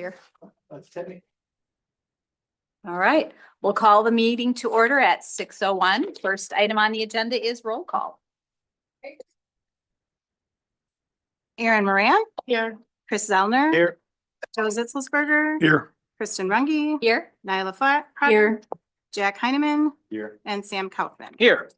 here. All right, we'll call the meeting to order at 6:01. First item on the agenda is roll call. Aaron Moran. Here. Chris Zellner. Here. Joe Zitzelsberger. Here. Kristen Runge. Here. Nyla Flatt. Here. Jack Heineman. Here. And Sam Kaufman. Here.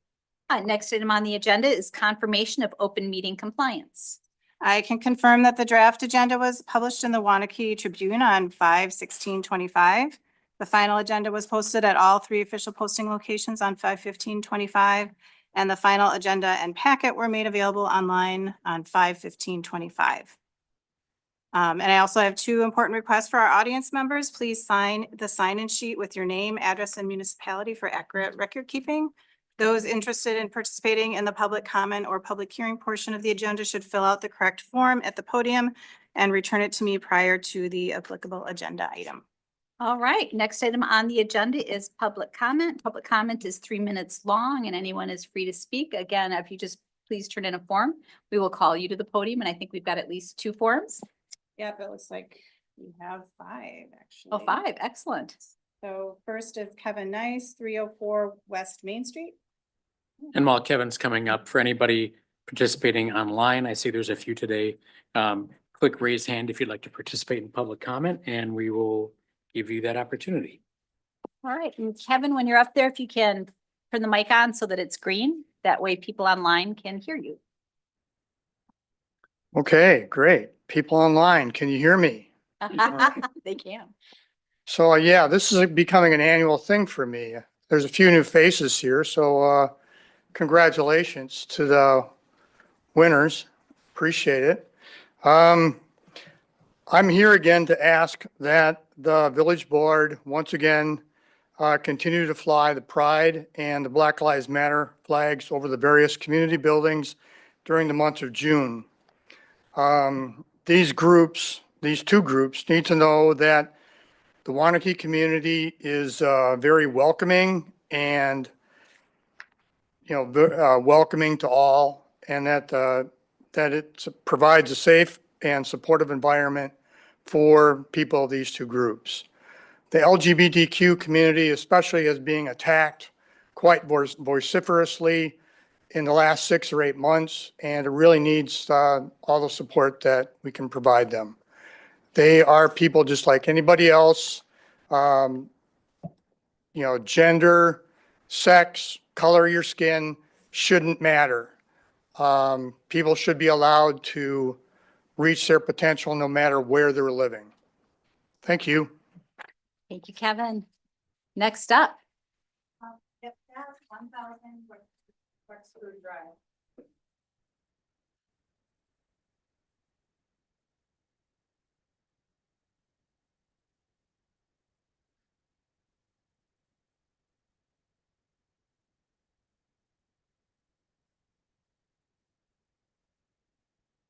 Next item on the agenda is confirmation of open meeting compliance. I can confirm that the draft agenda was published in the Waunakee Tribune on 5/16/25. The final agenda was posted at all three official posting locations on 5/15/25. And the final agenda and packet were made available online on 5/15/25. And I also have two important requests for our audience members. Please sign the sign-in sheet with your name, address, and municipality for accurate record keeping. Those interested in participating in the public comment or public hearing portion of the agenda should fill out the correct form at the podium and return it to me prior to the applicable agenda item. All right, next item on the agenda is public comment. Public comment is 3 minutes long and anyone is free to speak. Again, if you just please turn in a form, we will call you to the podium and I think we've got at least 2 forms. Yep, it looks like we have 5 actually. Oh, 5, excellent. So first is Kevin Nice, 304 West Main Street. And while Kevin's coming up, for anybody participating online, I see there's a few today. Click raise hand if you'd like to participate in public comment and we will give you that opportunity. All right, and Kevin, when you're up there, if you can turn the mic on so that it's green, that way people online can hear you. Okay, great. People online, can you hear me? They can. So yeah, this is becoming an annual thing for me. There's a few new faces here, so congratulations to the winners. Appreciate it. I'm here again to ask that the village board once again continue to fly the Pride and the Black Lives Matter flags over the various community buildings during the month of June. These two groups need to know that the Waunakee community is very welcoming and welcoming to all, and that it provides a safe and supportive environment for people of these two groups. The LGBTQ community especially is being attacked quite vociferously in the last 6 or 8 months, and it really needs all the support that we can provide them. They are people just like anybody else. Gender, sex, color of your skin shouldn't matter. People should be allowed to reach their potential no matter where they're living. Thank you. Thank you, Kevin. Next up. Yep, that's 1,000 Wexford Drive.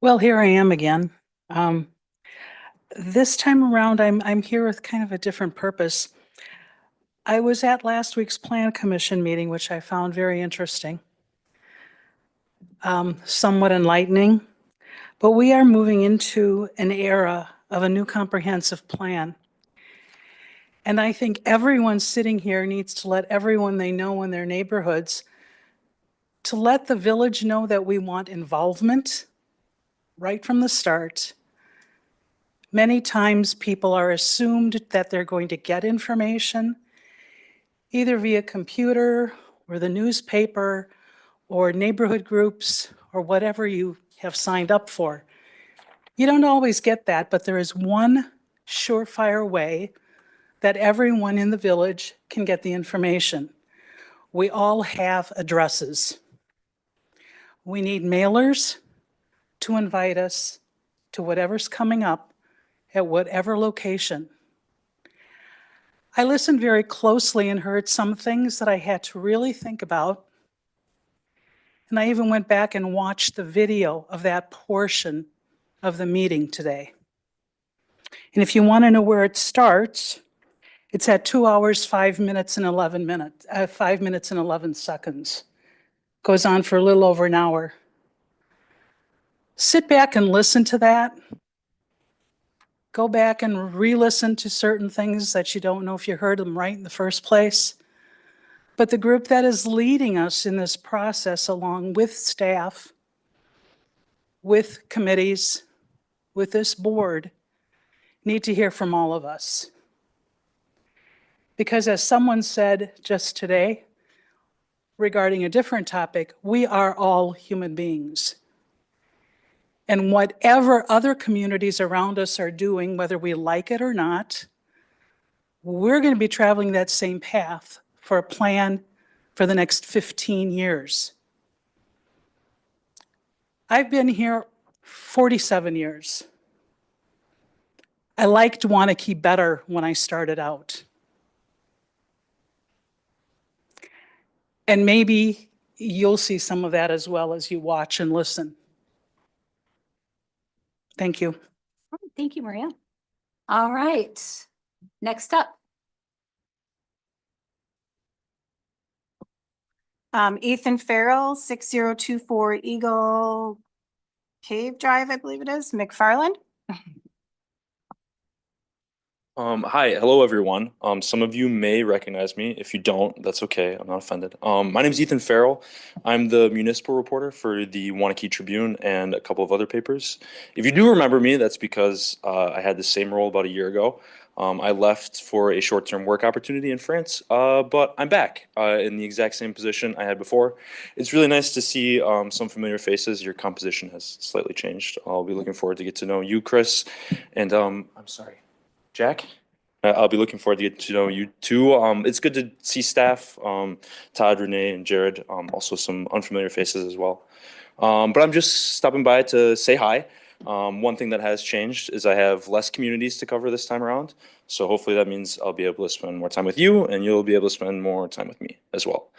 Well, here I am again. This time around, I'm here with kind of a different purpose. I was at last week's Plan Commission meeting, which I found very interesting, somewhat enlightening, but we are moving into an era of a new comprehensive plan. And I think everyone sitting here needs to let everyone they know in their neighborhoods to let the village know that we want involvement right from the start. Many times people are assumed that they're going to get information either via computer or the newspaper or neighborhood groups or whatever you have signed up for. You don't always get that, but there is one surefire way that everyone in the village can get the information. We all have addresses. We need mailers to invite us to whatever's coming up at whatever location. I listened very closely and heard some things that I had to really think about. And I even went back and watched the video of that portion of the meeting today. And if you want to know where it starts, it's at 2 hours, 5 minutes and 11 minutes, 5 minutes and 11 seconds. Goes on for a little over an hour. Sit back and listen to that go back and re-listen to certain things that you don't know if you heard them right in the first place. But the group that is leading us in this process, along with staff, with committees, with this board, need to hear from all of us. Because as someone said just today, regarding a different topic, we are all human beings. And whatever other communities around us are doing, whether we like it or not, we're going to be traveling that same path for a plan for the next 15 years. I've been here 47 years. I liked Waunakee better when I started out. And maybe you'll see some of that as well as you watch and listen. Thank you. Thank you, Maria. All right, next up. Ethan Farrell, 6024 Eagle Cave Drive, I believe it is, McFarland. Hi, hello everyone. Some of you may recognize me. If you don't, that's okay. I'm not offended. My name is Ethan Farrell. I'm the municipal reporter for the Waunakee Tribune and a couple of other papers. If you do remember me, that's because I had the same role about a year ago. I left for a short-term work opportunity in France, but I'm back in the exact same position I had before. It's really nice to see some familiar faces. Your composition has slightly changed. I'll be looking forward to get to know you, Chris, and I'm sorry. Jack, I'll be looking forward to get to know you too. It's good to see staff, Todd, Renee, and Jared, also some unfamiliar faces as well. But I'm just stopping by to say hi. One thing that has changed is I have less communities to cover this time around. So hopefully that means I'll be able to spend more time with you and you'll be able to spend more time with me as well.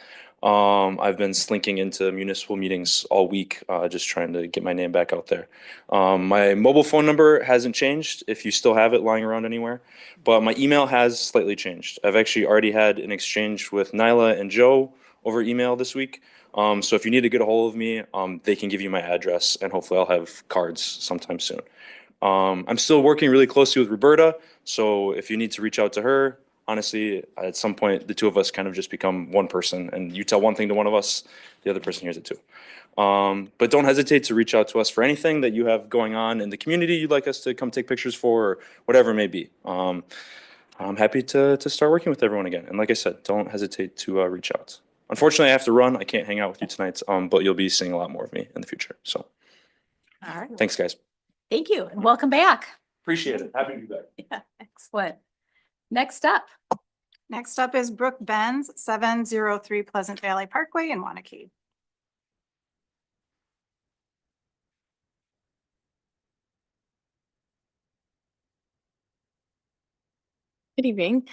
I've been slinking into municipal meetings all week, just trying to get my name back out there. My mobile phone number hasn't changed if you still have it lying around anywhere, but my email has slightly changed. I've actually already had an exchange with Nyla and Joe over email this week. So if you need to get a hold of me, they can give you my address and hopefully I'll have cards sometime soon. I'm still working really closely with Roberta, so if you need to reach out to her, honestly, at some point, the two of us kind of just become one person, and you tell one thing to one of us, the other person hears it too. But don't hesitate to reach out to us for anything that you have going on in the community you'd like us to come take pictures for, or whatever it may be. I'm happy to start working with everyone again. And like I said, don't hesitate to reach out. Unfortunately, I have to run. I can't hang out with you tonight, but you'll be seeing a lot more of me in the future. So All right, thanks, guys. thank you and welcome back. Appreciate it. Happy to be back. Yeah, excellent. Next up. Next up is Brooke Benz, 703 Pleasant Valley Parkway in Waunakee. Good evening.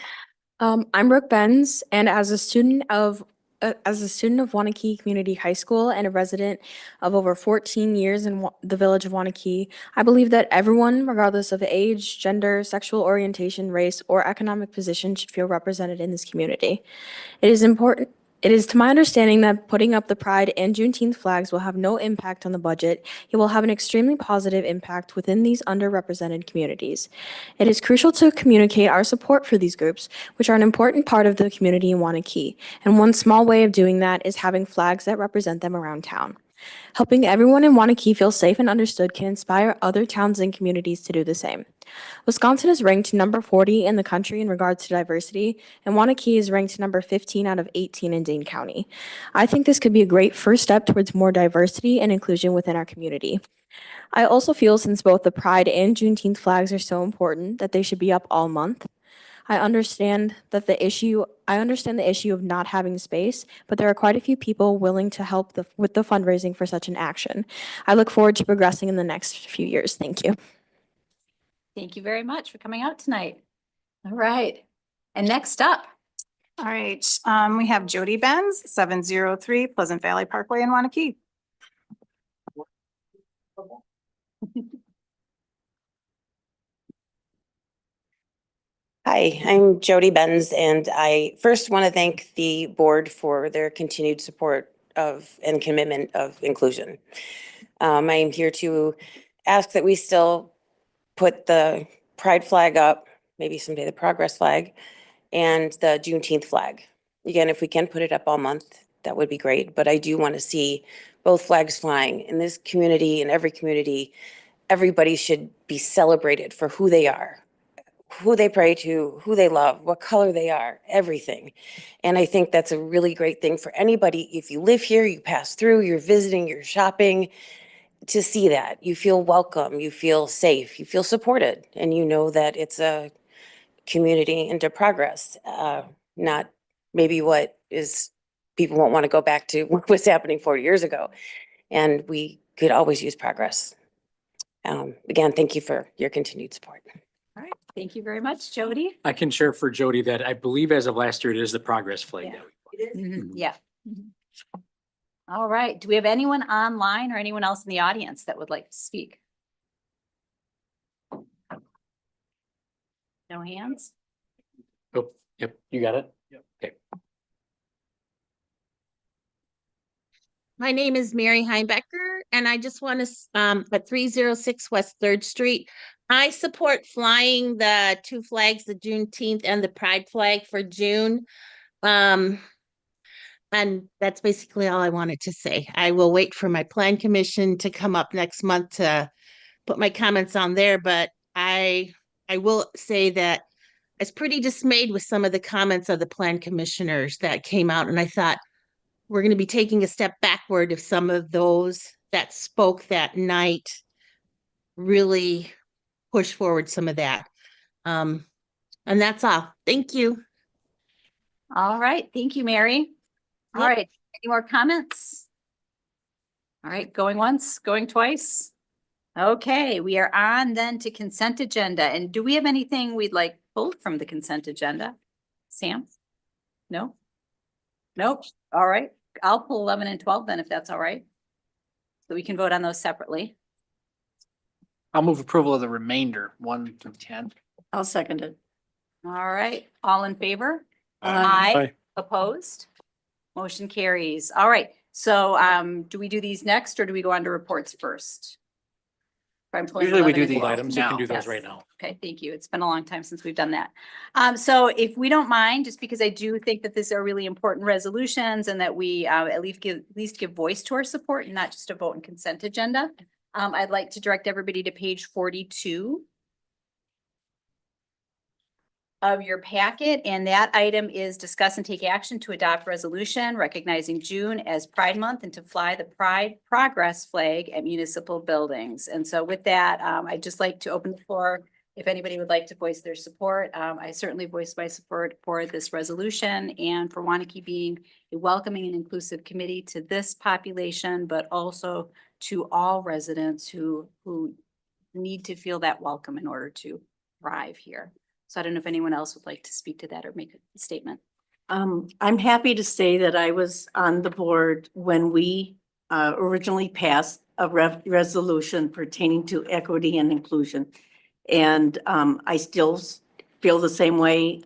I'm Brooke Benz, and as a student of Waunakee Community High School and a resident of over 14 years in the village of Waunakee, I believe that everyone, regardless of age, gender, sexual orientation, race, or economic position, should feel represented in this community. It is to my understanding that putting up the Pride and Juneteenth flags will have no impact on the budget. It will have an extremely positive impact within these underrepresented communities. It is crucial to communicate our support for these groups, which are an important part of the community in Waunakee. And one small way of doing that is having flags that represent them around town. Helping everyone in Waunakee feel safe and understood can inspire other towns and communities to do the same. Wisconsin is ranked number 40 in the country in regards to diversity, and Waunakee is ranked number 15 out of 18 in Dane County. I think this could be a great first step towards more diversity and inclusion within our community. I also feel since both the Pride and Juneteenth flags are so important that they should be up all month. I understand the issue of not having space, but there are quite a few people willing to help with the fundraising for such an action. I look forward to progressing in the next few years. Thank you. Thank you very much for coming out tonight. All right, and next up. All right, we have Jody Benz, 703 Pleasant Valley Parkway in Waunakee. Hi, I'm Jody Benz, and I first want to thank the board for their continued support of and commitment of inclusion. I'm here to ask that we still put the pride flag up, maybe someday the progress flag, and the Juneteenth flag. Again, if we can put it up all month, that would be great, but I do want to see both flags flying in this community, in every community. Everybody should be celebrated for who they are, who they pray to, who they love, what color they are, everything. And I think that's a really great thing for anybody. If you live here, you pass through, you're visiting, you're shopping, to see that. You feel welcome, you feel safe, you feel supported, and you know that it's a community into progress, not maybe what is, people won't want to go back to what was happening 40 years ago. And we could always use progress. Again, thank you for your continued support. All right, thank you very much, Jody. I can share for Jody that I believe as of last year, it is the progress flag. Yeah. that we- Mhm, yeah. Mhm. All right, do we have anyone online or anyone else in the audience that would like to speak? No hands? Oh, yep, you got it? Okay. My name is Mary Heimbecker, and I just want to, at 306 West 3rd Street, I support flying the two flags, the Juneteenth and the Pride flag for June. And that's basically all I wanted to say. I will wait for my plan commission to come up next month to put my comments on there, but I will say that I was pretty dismayed with some of the comments of the plan commissioners that came out, and I thought, we're going to be taking a step backward if some of those that spoke that night really push forward some of that. And that's all. Thank you. All right, thank you, Mary. All Yep. right, any more comments? All right, going once, going twice? Okay, we are on then to consent agenda. And do we have anything we'd like pulled from the consent agenda? Sam? No? Nope. All right, I'll pull 11 and 12 then if that's all right. So we can vote on those separately. I'll move approval of the remainder, 1 through 10. I'll second it. All right, all in favor? Aye. Opposed? Motion carries. All right, so do we do these next or do we go on to reports first? If I'm pulling Usually we 11 do and the 12. Items, you can do those Yes. right now. Okay, thank you. It's been a long time since we've done that. So if we don't mind, just because I do think that these are really important resolutions and that we at least give voice to our support and not just a vote and consent agenda. I'd like to direct everybody to page 42 of your packet, and that item is discuss and take action to adopt resolution recognizing June as Pride Month and to fly the Pride Progress flag at municipal buildings. And so with that, I'd just like to open the floor if anybody would like to voice their support. I certainly voice my support for this resolution and for Waunakee being a welcoming and inclusive committee to this population, but also to all residents who need to feel that welcome in order to thrive here. So I don't know if anyone else would like to speak to that or make a statement. I'm happy to say that I was on the board when we originally passed a resolution pertaining to equity and inclusion. And I still feel the same way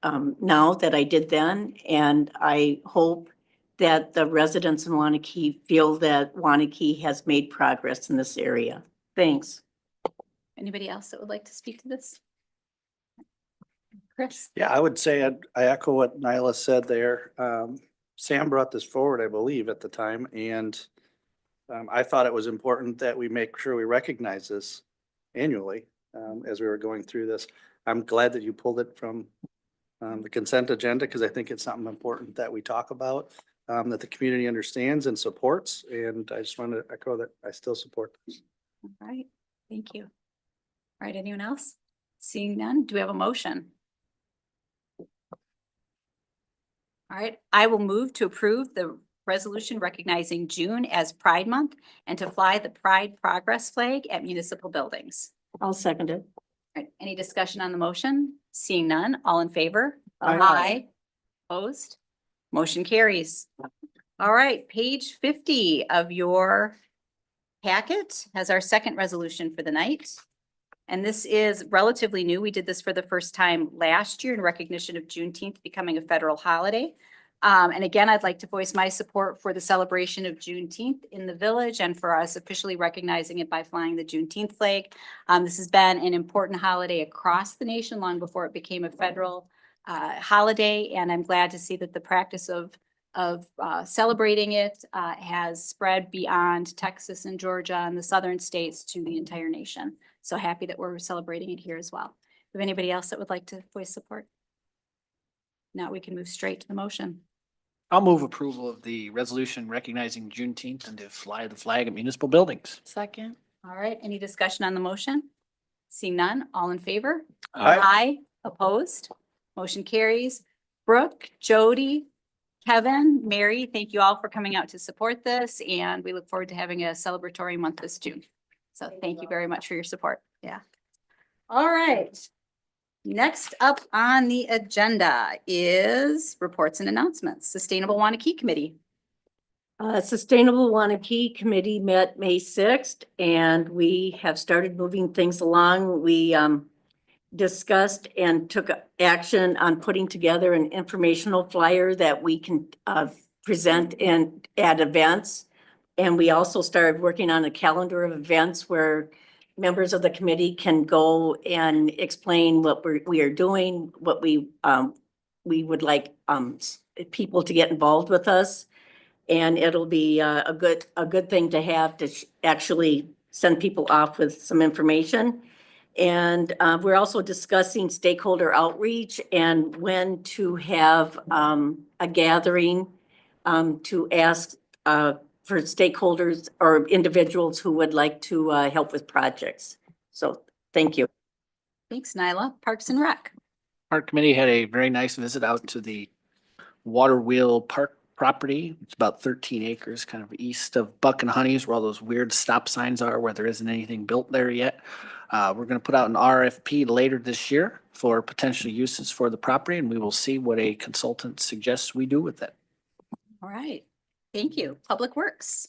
now that I did then. And I hope that the residents in Waunakee feel that Waunakee has made progress in this area. Thanks. Anybody else that would like to speak to this? Chris? Yeah, I would say I echo what Nyla said there. Sam brought this forward, I believe, at the time, and I thought it was important that we make sure we recognize this annually as we were going through this. I'm glad that you pulled it from the consent agenda because I think it's something important that we talk about, that the community understands and supports. And I just want to echo that I still support this. All right, thank you. All right, anyone else? Seeing none, do we have a motion? All right, I will move to approve the resolution recognizing June as Pride Month and to fly the Pride Progress flag at municipal buildings. I'll second it. All right, any discussion on the motion? Seeing none, all in favor? Aye. Opposed? Motion carries. All right, page 50 of your packet has our second resolution for the night. And this is relatively new. We did this for the first time last year in recognition of Juneteenth becoming a federal holiday. And again, I'd like to voice my support for the celebration of Juneteenth in the village and for us officially recognizing it by flying the Juneteenth flag. This has been an important holiday across the nation long before it became a federal holiday, and I'm glad to see that the practice of celebrating it has spread beyond Texas and Georgia and the southern states to the entire nation. So happy that we're celebrating it here as well. If anybody else that would like to voice support? Now we can move straight to the motion. I'll move approval of the resolution recognizing Juneteenth and to fly the flag at municipal buildings. Second. All right, any discussion on the motion? Seeing none, all in favor? Aye. Opposed? Motion carries. Brooke, Jody, Kevin, Mary, thank you all for coming out to support this, and we look forward to having a celebratory month this June. So thank you very much for your support. Yeah. All right. Next up on the agenda is reports and announcements. Sustainable Waunakee Committee. Sustainable Waunakee Committee met May 6th, and we have started moving things along. We discussed and took action on putting together an informational flyer that we can present at events. And we also started working on a calendar of events where members of the committee can go and explain what we are doing, what we would like people to get involved with us. And it'll be a good thing to have to actually send people off with some information. And we're also discussing stakeholder outreach and when to have a gathering to ask for stakeholders or individuals who would like to help with projects. So thank you. Thanks, Nyla. Parks and Rec. Park Committee had a very nice visit out to the Water Wheel Park property. It's about 13 acres, kind of east of Buck and Honey's, where all those weird stop signs are, where there isn't anything built there yet. We're going to put out an RFP later this year for potential uses for the property, and we will see what a consultant suggests we do with it. All right. Thank you. Public Works.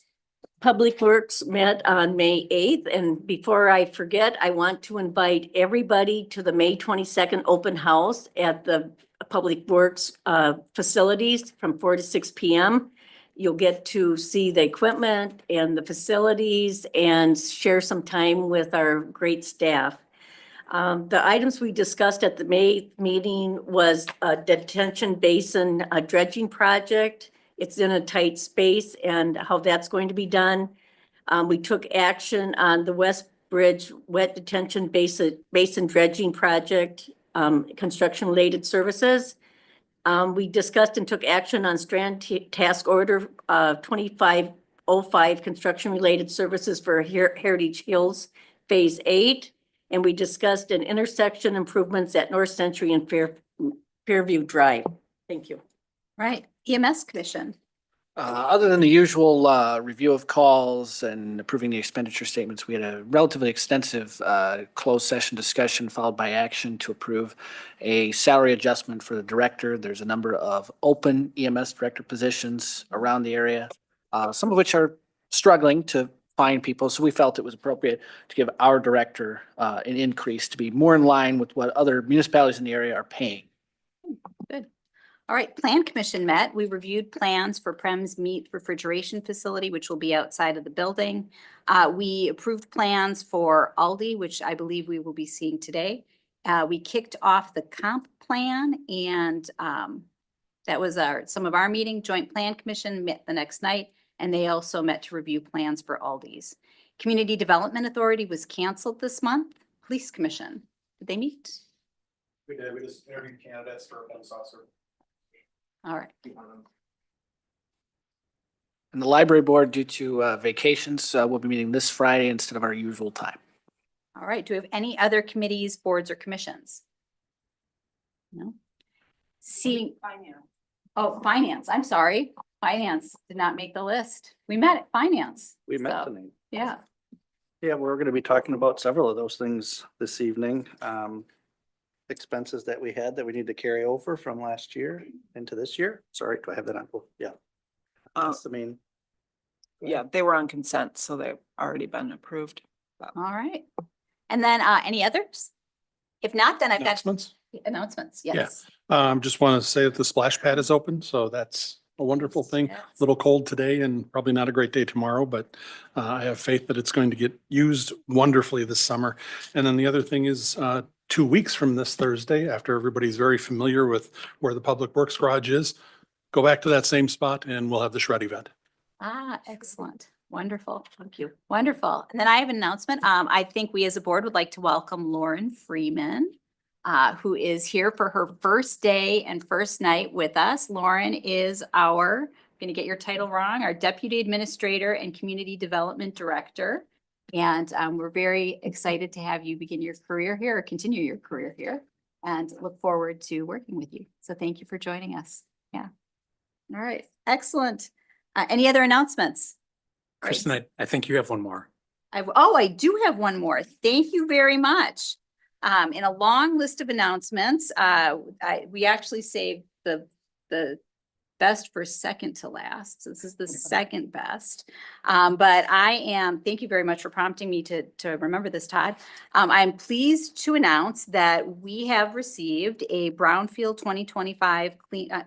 Public Works met on May 8th, and before I forget, I want to invite everybody to the May 22nd open house at the Public Works facilities from 4 to 6 p.m. You'll get to see the equipment and the facilities and share some time with our great staff. The items we discussed at the May meeting was a detention basin dredging project. It's in a tight space and how that's going to be done. We took action on the West Bridge wet detention basin dredging project, construction related services. We discussed and took action on Strand task order 2505 construction related services for Heritage Hills Phase 8. And we discussed an intersection improvements at North Century and Fairview Drive. Thank you. Right. EMS Commission. Other than the usual review of calls and approving the expenditure statements, we had a relatively extensive closed session discussion followed by action to approve a salary adjustment for the director. There's a number of open EMS director positions around the area, some of which are struggling to find people. So we felt it was appropriate to give our director an increase to be more in line with what other municipalities in the area are paying. Good. All right, Plan Commission met. We reviewed plans for Prem's Meat Refrigeration Facility, which will be outside of the building. We approved plans for Aldi, which I believe we will be seeing today. We kicked off the comp plan, and that was some of our meeting. Joint Plan Commission met the next night, and they also met to review plans for Aldi's. Community Development Authority was canceled this month. Police Commission, did they meet? We did. We just interviewed candidates for a police officer. All right. And the library board, due to vacations, will be meeting this Friday instead of our usual time. All right. Do we have any other committees, boards, or commissions? No. Seeing. Oh, finance. I'm sorry. Finance did not make the list. We met at finance. We met so, tonight. Yeah. Yeah, we're going to be talking about several of those things this evening. Expenses that we had that we need to carry over from last year into this year. Sorry, do I have that on? Oh, yeah. That's the main. Yeah, they were on consent, so they've already been approved. All right. And then any others? If not, then I've got Announcements, Yeah. yes. Just want to say that the splash pad is open, so that's a wonderful thing. Yes. A little cold today and probably not a great day tomorrow, but I have faith that it's going to get used wonderfully this summer. And then the other thing is 2 weeks from this Thursday, after everybody's very familiar with where the Public Works Garage is, go back to that same spot and we'll have the shred event. Ah, excellent. Wonderful. Thank you. Wonderful. And then I have an announcement. I think we as a board would like to welcome Lauren Freeman, who is here for her first day and first night with us. Lauren is our, I'm going to get your title wrong, our Deputy Administrator and Community Development Director. And we're very excited to have you begin your career here or continue your career here and look forward to working with you. So thank you for joining us. Yeah. All right. Excellent. Any other announcements? Kristen, I think you have one more. I do have one more. Thank you very much. In a long list of announcements, we actually saved the best for second to last. So this is the second best. But thank you very much for prompting me to remember this, Todd. I'm pleased to announce that we have received a Brownfield 2025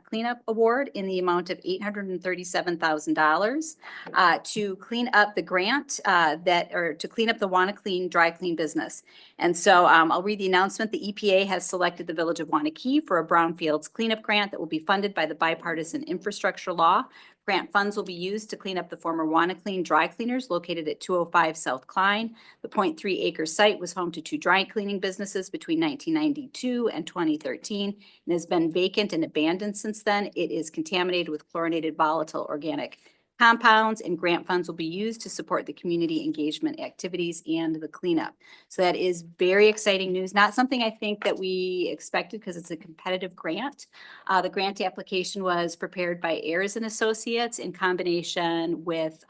Cleanup Award in the amount of $837,000 to clean up the grant to clean up the Waunakee dry clean business. And so I'll read the announcement. The EPA has selected the Village of Waunakee for a Brownfields cleanup grant that will be funded by the bipartisan infrastructure law. Grant funds will be used to clean up the former Waunakee dry cleaners located at 205 South Klein. The 0.3-acre site was home to 2 dry cleaning businesses between 1992 and 2013 and has been vacant and abandoned since then. It is contaminated with chlorinated volatile organic compounds, and grant funds will be used to support the community engagement activities and the cleanup. So that is very exciting news. Not something I think that we expected because it's a competitive grant. The grant application was prepared by Ayers and Associates in combination with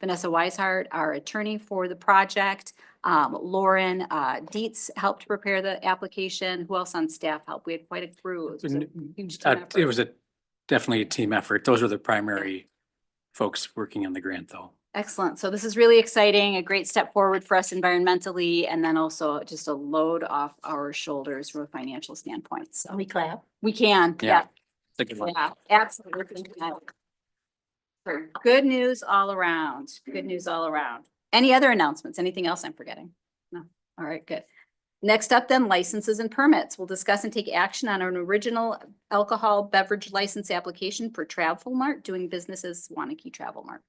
Vanessa Weishart, our attorney for the project. Lauren Dietz helped prepare the application. Who else on staff helped? We had quite a crew. It was a huge team effort. It was definitely a team effort. Those are the primary folks working on the grant, though. Excellent. So this is really exciting, a great step forward for us environmentally, and then also just a load off our shoulders from a financial standpoint. So we clap. We can. Yeah. It's a good one. Yeah, absolutely. For good news all around. Good news all around. Any other announcements? Anything else I'm forgetting? No. All right, good. Next up then, licenses and permits. We'll discuss and take action on an original alcohol beverage license application for Travel Mart doing business as Waunakee Travel Mart.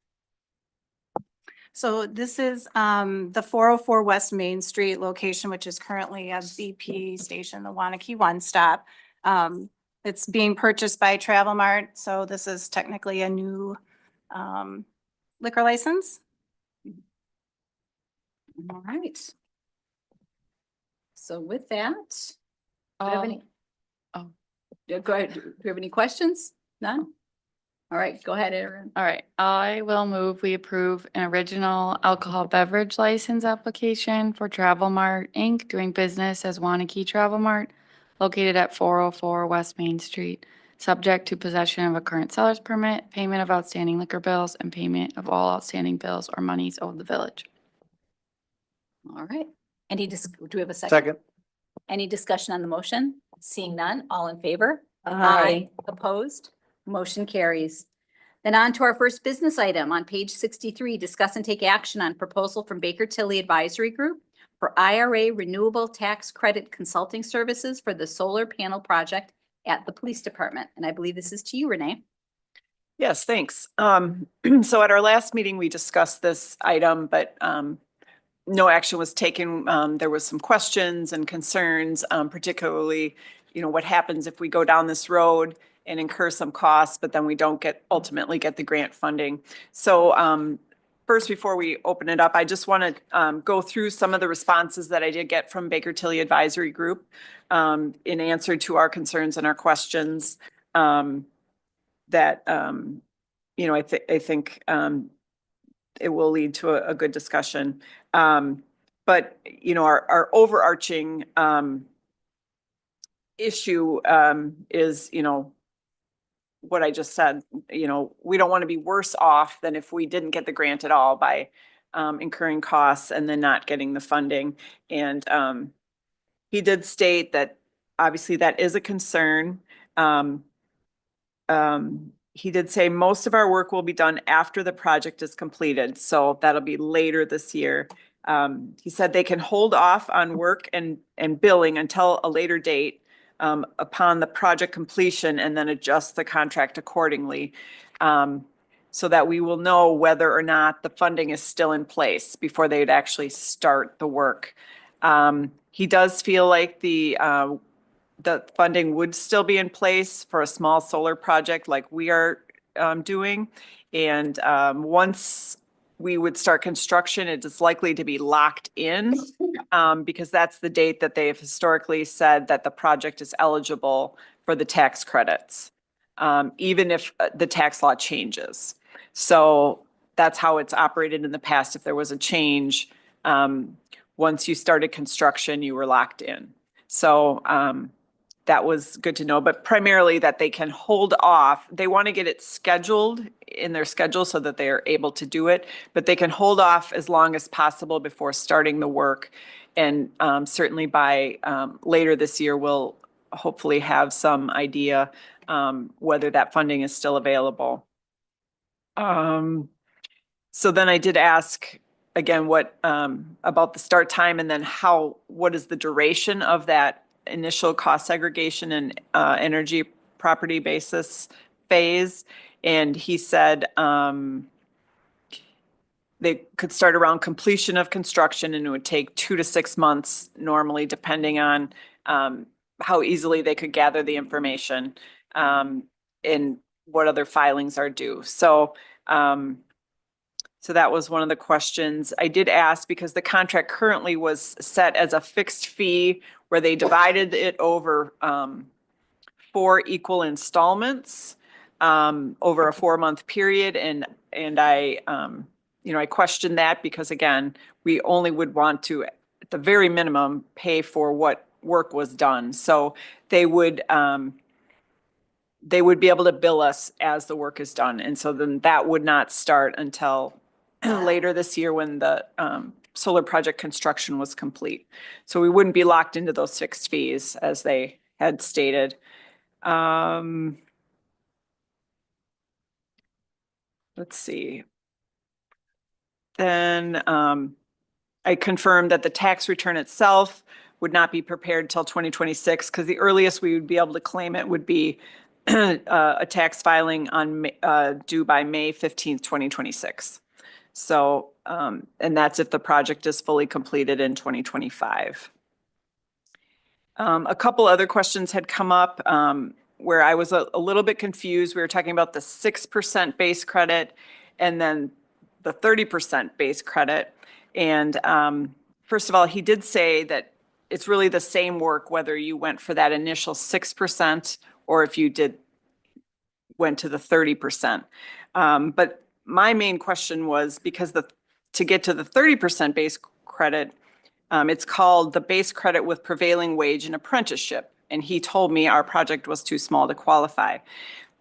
So this is the 404 West Main Street location, which is currently a BP station, the Waunakee One Stop. It's being purchased by Travel Mart, so this is technically a new liquor license. All right. So with that, do you have any? oh. Yeah, go ahead. Do you have any questions? None? All right, go ahead, Erin. All right, I will move we approve an original alcohol beverage license application for Travel Mart Inc. doing business as Waunakee Travel Mart located at 404 West Main Street, subject to possession of a current seller's permit, payment of outstanding liquor bills, and payment of all outstanding bills or monies owed the village. All right. Do we have a second? Second. Any discussion on the motion? Seeing none, all in favor? Aye. Opposed? Motion carries. Then on to our first business item on page 63, discuss and take action on proposal from Baker Tilly Advisory Group for IRA renewable tax credit consulting services for the solar panel project at the police department. And I believe this is to you, Renee. Yes, thanks. So at our last meeting, we discussed this item, but no action was taken. There was some questions and concerns, particularly, what happens if we go down this road and incur some costs, but then we don't ultimately get the grant funding. So first, before we open it up, I just want to go through some of the responses that I did get from Baker Tilly Advisory Group in answer to our concerns and our questions that, I think it will lead to a good discussion. But, our overarching issue is, what I just said. We don't want to be worse off than if we didn't get the grant at all by incurring costs and then not getting the funding. And he did state that obviously that is a concern. He did say most of our work will be done after the project is completed, so that'll be later this year. He said they can hold off on work and billing until a later date upon the project completion and then adjust the contract accordingly. So that we will know whether or not the funding is still in place before they'd actually start the work. He does feel like the funding would still be in place for a small solar project like we are doing. And once we would start construction, it is likely to be locked in because that's the date that they have historically said that the project is eligible for the tax credits, even if the tax law changes. So that's how it's operated in the past. If there was a change, once you started construction, you were locked in. So that was good to know, but primarily that they can hold off. They want to get it scheduled in their schedule so that they are able to do it, but they can hold off as long as possible before starting the work. And certainly by later this year, we'll hopefully have some idea whether that funding is still available. So then I did ask again, what about the start time and then what is the duration of that initial cost segregation and energy property basis phase? And he said they could start around completion of construction and it would take 2 to 6 months normally, depending on how easily they could gather the information and what other filings are due. So that was one of the questions I did ask, because the contract currently was set as a fixed fee where they divided it over 4 equal installments over a 4-month period. And I, I questioned that because again, we only would want to, at the very minimum, pay for what work was done. So they would be able to bill us as the work is done. And so then that would not start until later this year when the solar project construction was complete. So we wouldn't be locked into those fixed fees as they had stated. Let's see. Then I confirmed that the tax return itself would not be prepared till 2026 because the earliest we would be able to claim it would be a tax filing on due by May 15th, 2026. So, and that's if the project is fully completed in 2025. A couple other questions had come up where I was a little bit confused. We were talking about the 6% base credit and then the 30% base credit. And first of all, he did say that it's really the same work whether you went for that initial 6% or if you went to the 30%. But my main question was because to get to the 30% base credit, it's called the base credit with prevailing wage and apprenticeship. And he told me our project was too small to qualify.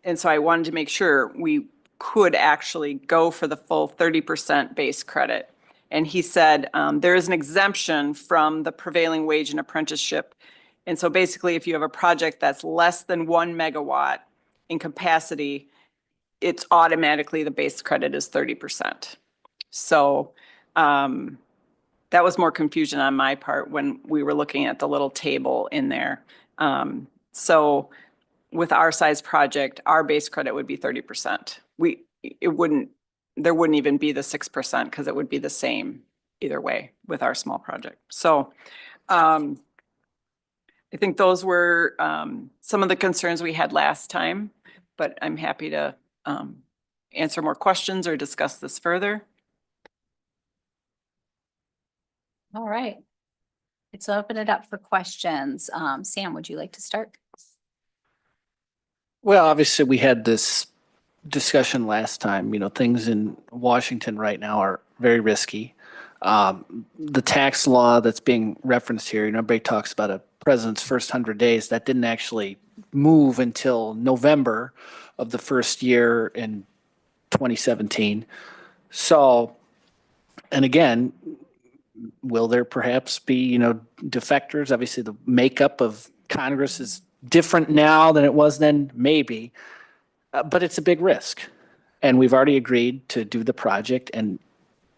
And so I wanted to make sure we could actually go for the full 30% base credit. And he said there is an exemption from the prevailing wage and apprenticeship. And so basically, if you have a project that's less than 1 megawatt in capacity, it's automatically the base credit is 30%. So that was more confusion on my part when we were looking at the little table in there. So with our size project, our base credit would be 30%. There wouldn't even be the 6% because it would be the same either way with our small project. So I think those were some of the concerns we had last time, but I'm happy to answer more questions or discuss this further. All right. Let's open it up for questions. Sam, would you like to start? Well, obviously, we had this discussion last time. Things in Washington right now are very risky. The tax law that's being referenced here, everybody talks about a president's first 100 days. That didn't actually move until November of the first year in 2017. So, and again, will there perhaps be, defectors? Obviously, the makeup of Congress is different now than it was then, maybe, but it's a big risk. And we've already agreed to do the project. And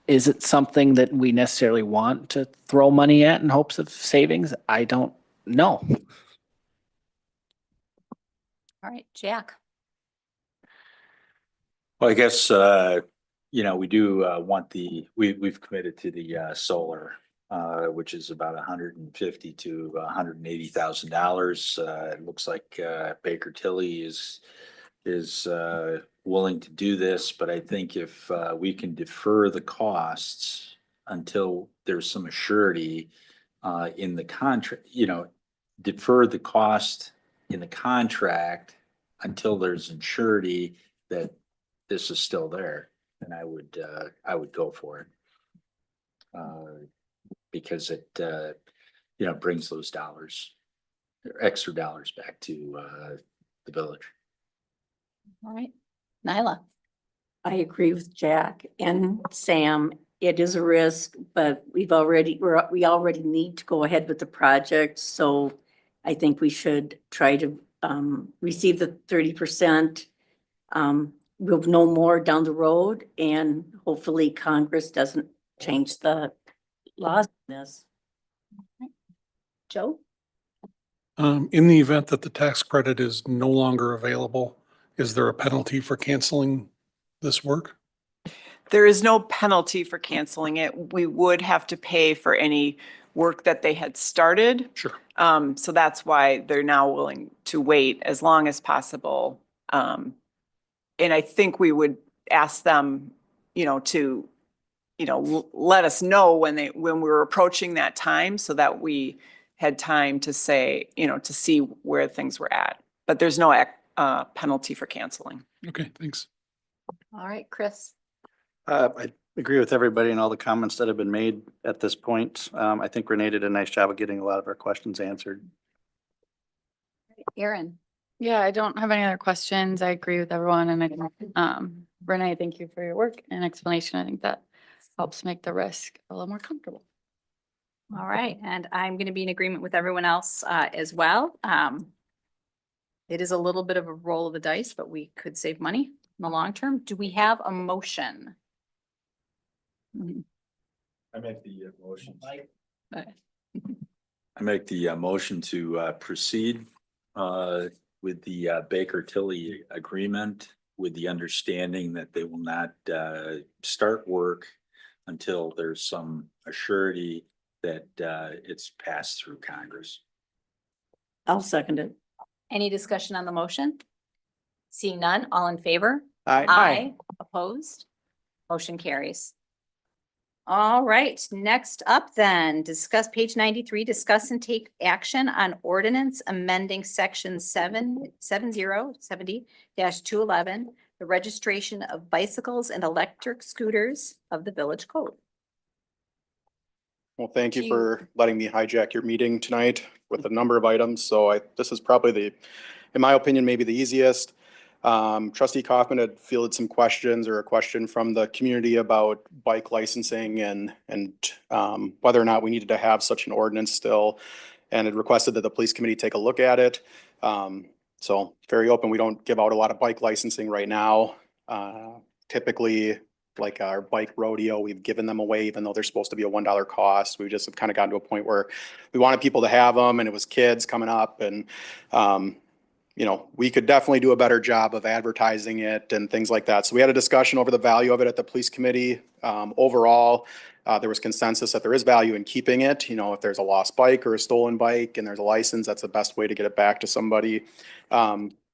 is it something that we necessarily want to throw money at in hopes of savings? I don't know. All right, Jack. Well, I guess, we do want we've committed to the solar, which is about $150,000 to $180,000. It looks like Baker Tilly is willing to do this, but I think if we can defer the costs until there's some surety in the contract, defer the cost in the contract until there's surety that this is still there, then I would go for it. Because it, brings those extra dollars back to the village. All right, Nyla. I agree with Jack and Sam. It is a risk, but we already need to go ahead with the project. So I think we should try to receive the 30%. We'll know more down the road, and hopefully Congress doesn't change the laws on this. Joe? In the event that the tax credit is no longer available, is there a penalty for canceling this work? There is no penalty for canceling it. We would have to pay for any work that they had started. Sure. So that's why they're now willing to wait as long as possible. And I think we would ask them, to, let us know when we're approaching that time so that we had time to say, to see where things were at. But there's no penalty for canceling. Okay, thanks. All right, Chris. I agree with everybody and all the comments that have been made at this point. I think Renee did a nice job of getting a lot of our questions answered. Erin. Yeah, I don't have any other questions. I agree with everyone. And I think, Renee, thank you for your work and explanation. I think that helps make the risk a little more comfortable. All right, and I'm going to be in agreement with everyone else as well. It is a little bit of a roll of the dice, but we could save money in the long term. Do we have a motion? I make the motion. Okay. I make the motion to proceed with the Baker Tilly agreement with the understanding that they will not start work until there's some surety that it's passed through Congress. I'll second it. Any discussion on the motion? Seeing none, all in favor? Aye. Opposed? Motion carries. All right, next up then, discuss page 93, discuss and take action on ordinance amending section 7070-211, the registration of bicycles and electric scooters of the village code. Well, thank you Gee. for letting me hijack your meeting tonight with a number of items. So this is probably in my opinion, maybe the easiest. Trustee Kaufman had fielded some questions or a question from the community about bike licensing and whether or not we needed to have such an ordinance still, and had requested that the police committee take a look at it. So very open. We don't give out a lot of bike licensing right now. Typically, like our bike rodeo, we've given them away, even though they're supposed to be a $1 cost. We just have kind of gotten to a point where we wanted people to have them, and it was kids coming up, and we could definitely do a better job of advertising it and things like that. So we had a discussion over the value of it at the police committee. Overall, there was consensus that there is value in keeping it. If there's a lost bike or a stolen bike and there's a license, that's the best way to get it back to somebody.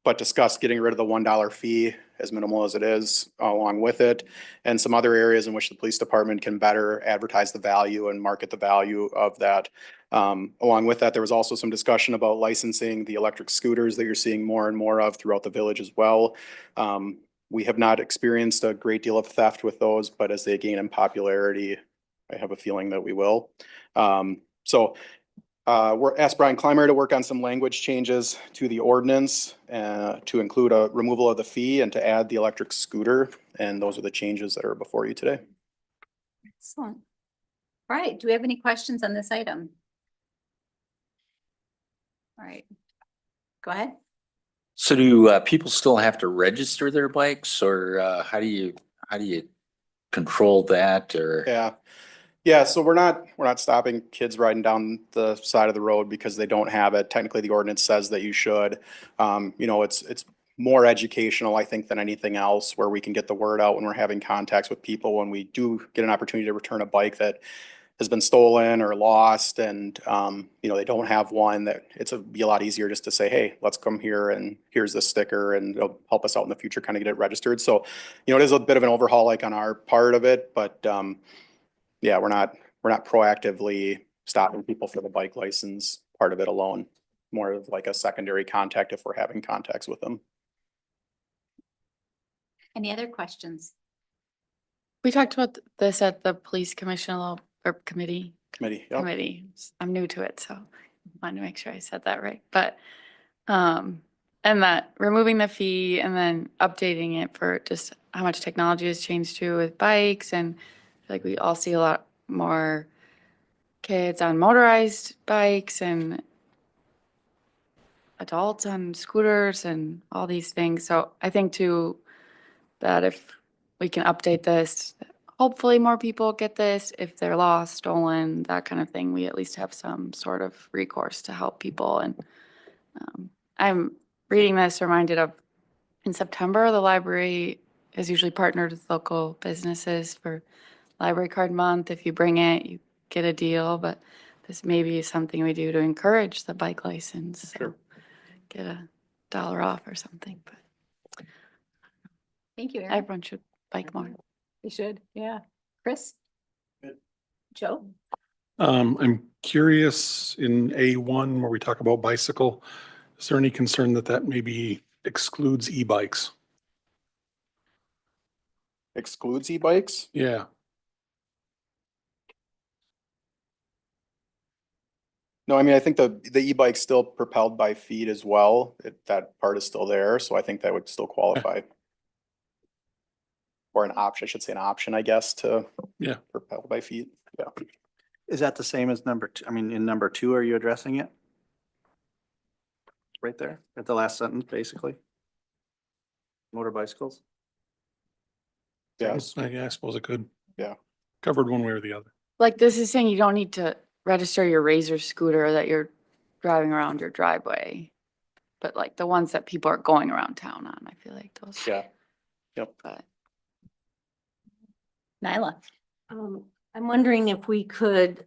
But discuss getting rid of the $1 fee, as minimal as it is, along with it, and some other areas in which the police department can better advertise the value and market the value of that. Along with that, there was also some discussion about licensing the electric scooters that you're seeing more and more of throughout the village as well. We have not experienced a great deal of theft with those, but as they gain in popularity, I have a feeling that we will. We're asked Brian Clymer to work on some language changes to the ordinance to include a removal of the fee and to add the electric scooter. And those are the changes that are before you today. Excellent. All right, do we have any questions on this item? All right. Go ahead. So do people still have to register their bikes, or how do you control that, or? Yeah. Yeah, so we're not stopping kids riding down the side of the road because they don't have it. Technically, the ordinance says that you should. It's more educational, I think, than anything else, where we can get the word out when we're having contacts with people, when we do get an opportunity to return a bike that has been stolen or lost, and they don't have one, that be a lot easier just to say, hey, let's come here and here's the sticker, and it'll help us out in the future, kind of get it registered. So, it is a bit of an overhaul like on our part of it, but yeah, we're not proactively stopping people for the bike license part of it alone. More of like a secondary contact if we're having contacts with them. Any other questions? We talked about this at the police commission or committee. Committee, yep. Committee. I'm new to it, so I wanted to make sure I said that right. But and that removing the fee and then updating it for just how much technology has changed too with bikes, and I feel like we all see a lot more kids on motorized bikes and adults on scooters and all these things. So I think too that if we can update this, hopefully more people get this. If they're lost, stolen, that kind of thing, we at least have some sort of recourse to help people. And I'm reading this reminded of in September, the library is usually partnered with local businesses for Library Card Month. If you bring it, you get a deal, but this may be something we do to encourage the bike license. Sure. So get $1 off or something, but Thank you, Erin. everyone should bike more. You should, yeah. Chris? Joe? I'm curious in A1 where we talk about bicycle, is there any concern that maybe excludes e-bikes? Excludes e-bikes? Yeah. No, I mean, I think the e-bike's still propelled by feet as well. That part is still there, so I think that would still qualify. Or an option, I should say an option, I guess, to propel by feet. Yeah. Is that the same as number two? I mean, in number two, are you addressing it? Right there at the last sentence, basically. Motor bicycles? Yes. I suppose it could. Yeah. Covered one way or the other. Like this is saying you don't need to register your Razor scooter that you're driving around your driveway. But like the ones that people are going around town on, I feel like those. Yeah. Yep. But Nyla? I'm wondering if we could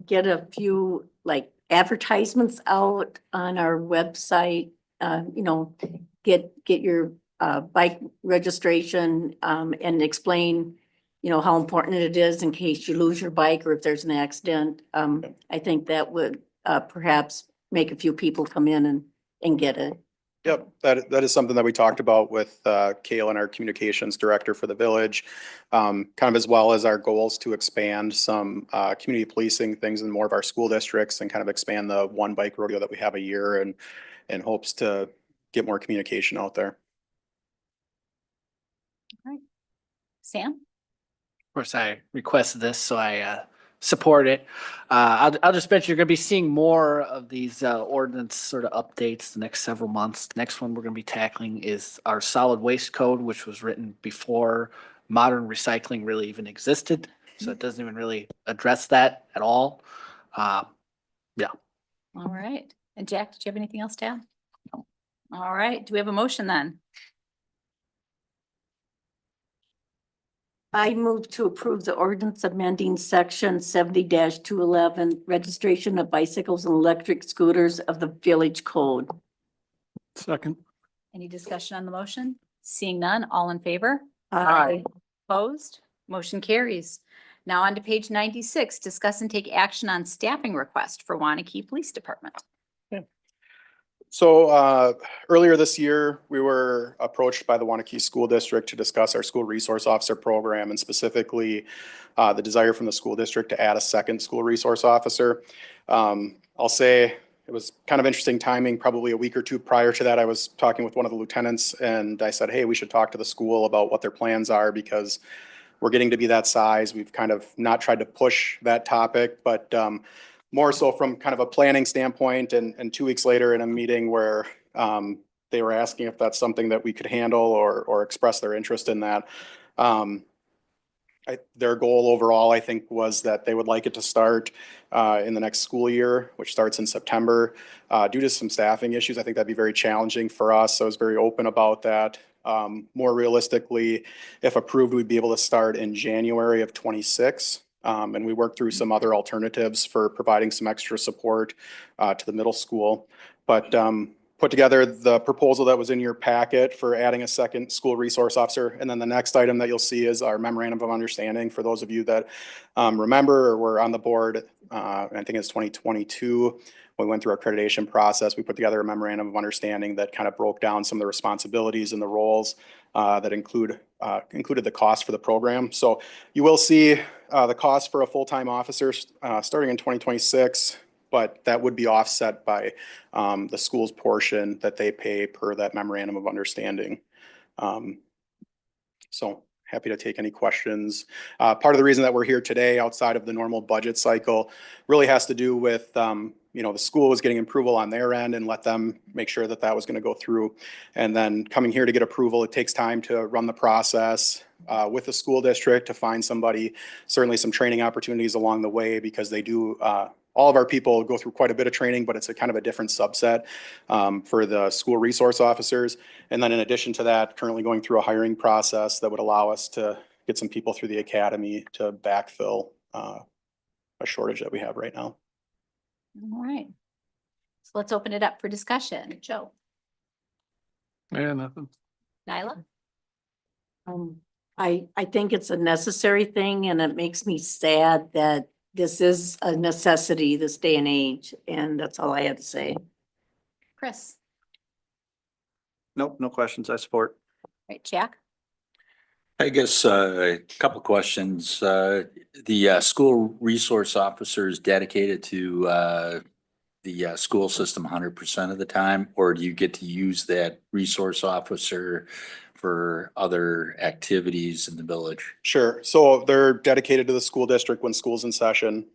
get a few like advertisements out on our website, get your bike registration and explain, how important it is in case you lose your bike or if there's an accident. I think that would perhaps make a few people come in and get it. Yep, that is something that we talked about with Kaylin, our communications director for the village, kind of as well as our goals to expand some community policing things in more of our school districts and kind of expand the one bike rodeo that we have a year, and hopes to get more communication out there. All right. Sam? Of course, I requested this, so I support it. I'll just mention you're going to be seeing more of these ordinance sort of updates the next several months. The next one we're going to be tackling is our solid waste code, which was written before modern recycling really even existed. So it doesn't even really address that at all. Yeah. All right. And Jack, did you have anything else to add? No. All right. Do we have a motion then? I move to approve the ordinance amending section 70-211, registration of bicycles and electric scooters of the village code. Second. Any discussion on the motion? Seeing none, all in favor? Aye. Opposed? Motion carries. Now on to page 96, discuss and take action on staffing request for Waunakee Police Department. So earlier this year, we were approached by the Waunakee School District to discuss our school resource officer program, and specifically the desire from the school district to add a second school resource officer. I'll say it was kind of interesting timing. Probably a week or two prior to that, I was talking with one of the lieutenants, and I said, hey, we should talk to the school about what their plans are, because we're getting to be that size. We've kind of not tried to push that topic, but more so from kind of a planning standpoint, and 2 weeks later in a meeting where they were asking if that's something that we could handle or express their interest in that. Their goal overall, I think, was that they would like it to start in the next school year, which starts in September. Due to some staffing issues, I think that'd be very challenging for us. So I was very open about that. More realistically, if approved, we'd be able to start in January of 26. And we worked through some other alternatives for providing some extra support to the middle school. But put together the proposal that was in your packet for adding a second school resource officer. And then the next item that you'll see is our memorandum of understanding. For those of you that remember or were on the board, I think it's 2022, when we went through our accreditation process, we put together a memorandum of understanding that kind of broke down some of the responsibilities and the roles that included the cost for the program. So you will see the cost for a full-time officer starting in 2026. But that would be offset by the school's portion that they pay per that memorandum of understanding. So happy to take any questions. Part of the reason that we're here today outside of the normal budget cycle really has to do with, the school was getting approval on their end and let them make sure that that was going to go through. And then coming here to get approval, it takes time to run the process with the school district to find somebody, certainly some training opportunities along the way, because they do all of our people go through quite a bit of training, but it's a kind of a different subset for the school resource officers. And then in addition to that, currently going through a hiring process that would allow us to get some people through the academy to backfill a shortage that we have right now. All right. So let's open it up for discussion. Joe, Yeah, nothing. Nyla? I think it's a necessary thing, and it makes me sad that this is a necessity this day and age, and that's all I had to say. Chris? Nope, no questions. I support. Right, Jack? I guess a couple questions. The school resource officer is dedicated to the school system 100% of the time, or do you get to use that resource officer for other activities in the village? Sure. So they're dedicated to the school district when school's in session.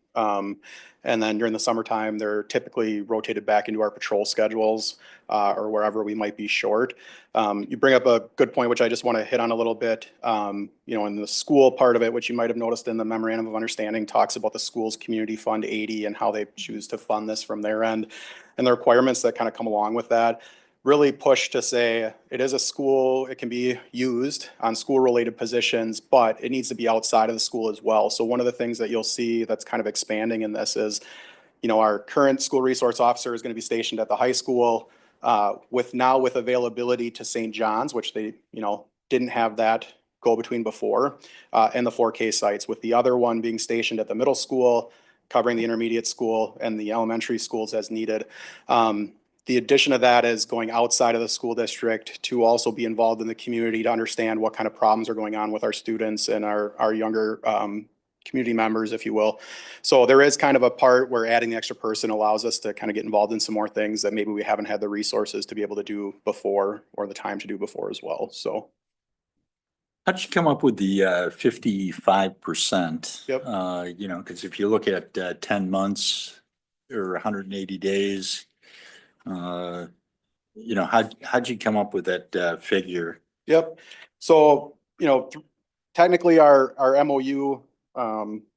And then during the summertime, they're typically rotated back into our patrol schedules or wherever we might be short. You bring up a good point, which I just want to hit on a little bit. In the school part of it, which you might have noticed in the memorandum of understanding, talks about the school's community fund 80 and how they choose to fund this from their end and the requirements that kind of come along with that. Really push to say it is a school, it can be used on school related positions, but it needs to be outside of the school as well. So one of the things that you'll see that's kind of expanding in this is, our current school resource officer is going to be stationed at the high school with availability to St. John's, which they, didn't have that go between before, and the 4K sites, with the other one being stationed at the middle school, covering the intermediate school and the elementary schools as needed. The addition of that is going outside of the school district to also be involved in the community to understand what kind of problems are going on with our students and our younger community members, if you will. So there is kind of a part where adding the extra person allows us to kind of get involved in some more things that maybe we haven't had the resources to be able to do before or the time to do before as well. So. How'd you come up with the 55%? Yep. Because if you look at 10 months or 180 days, how'd you come up with that figure? Yep. So, technically our MOU,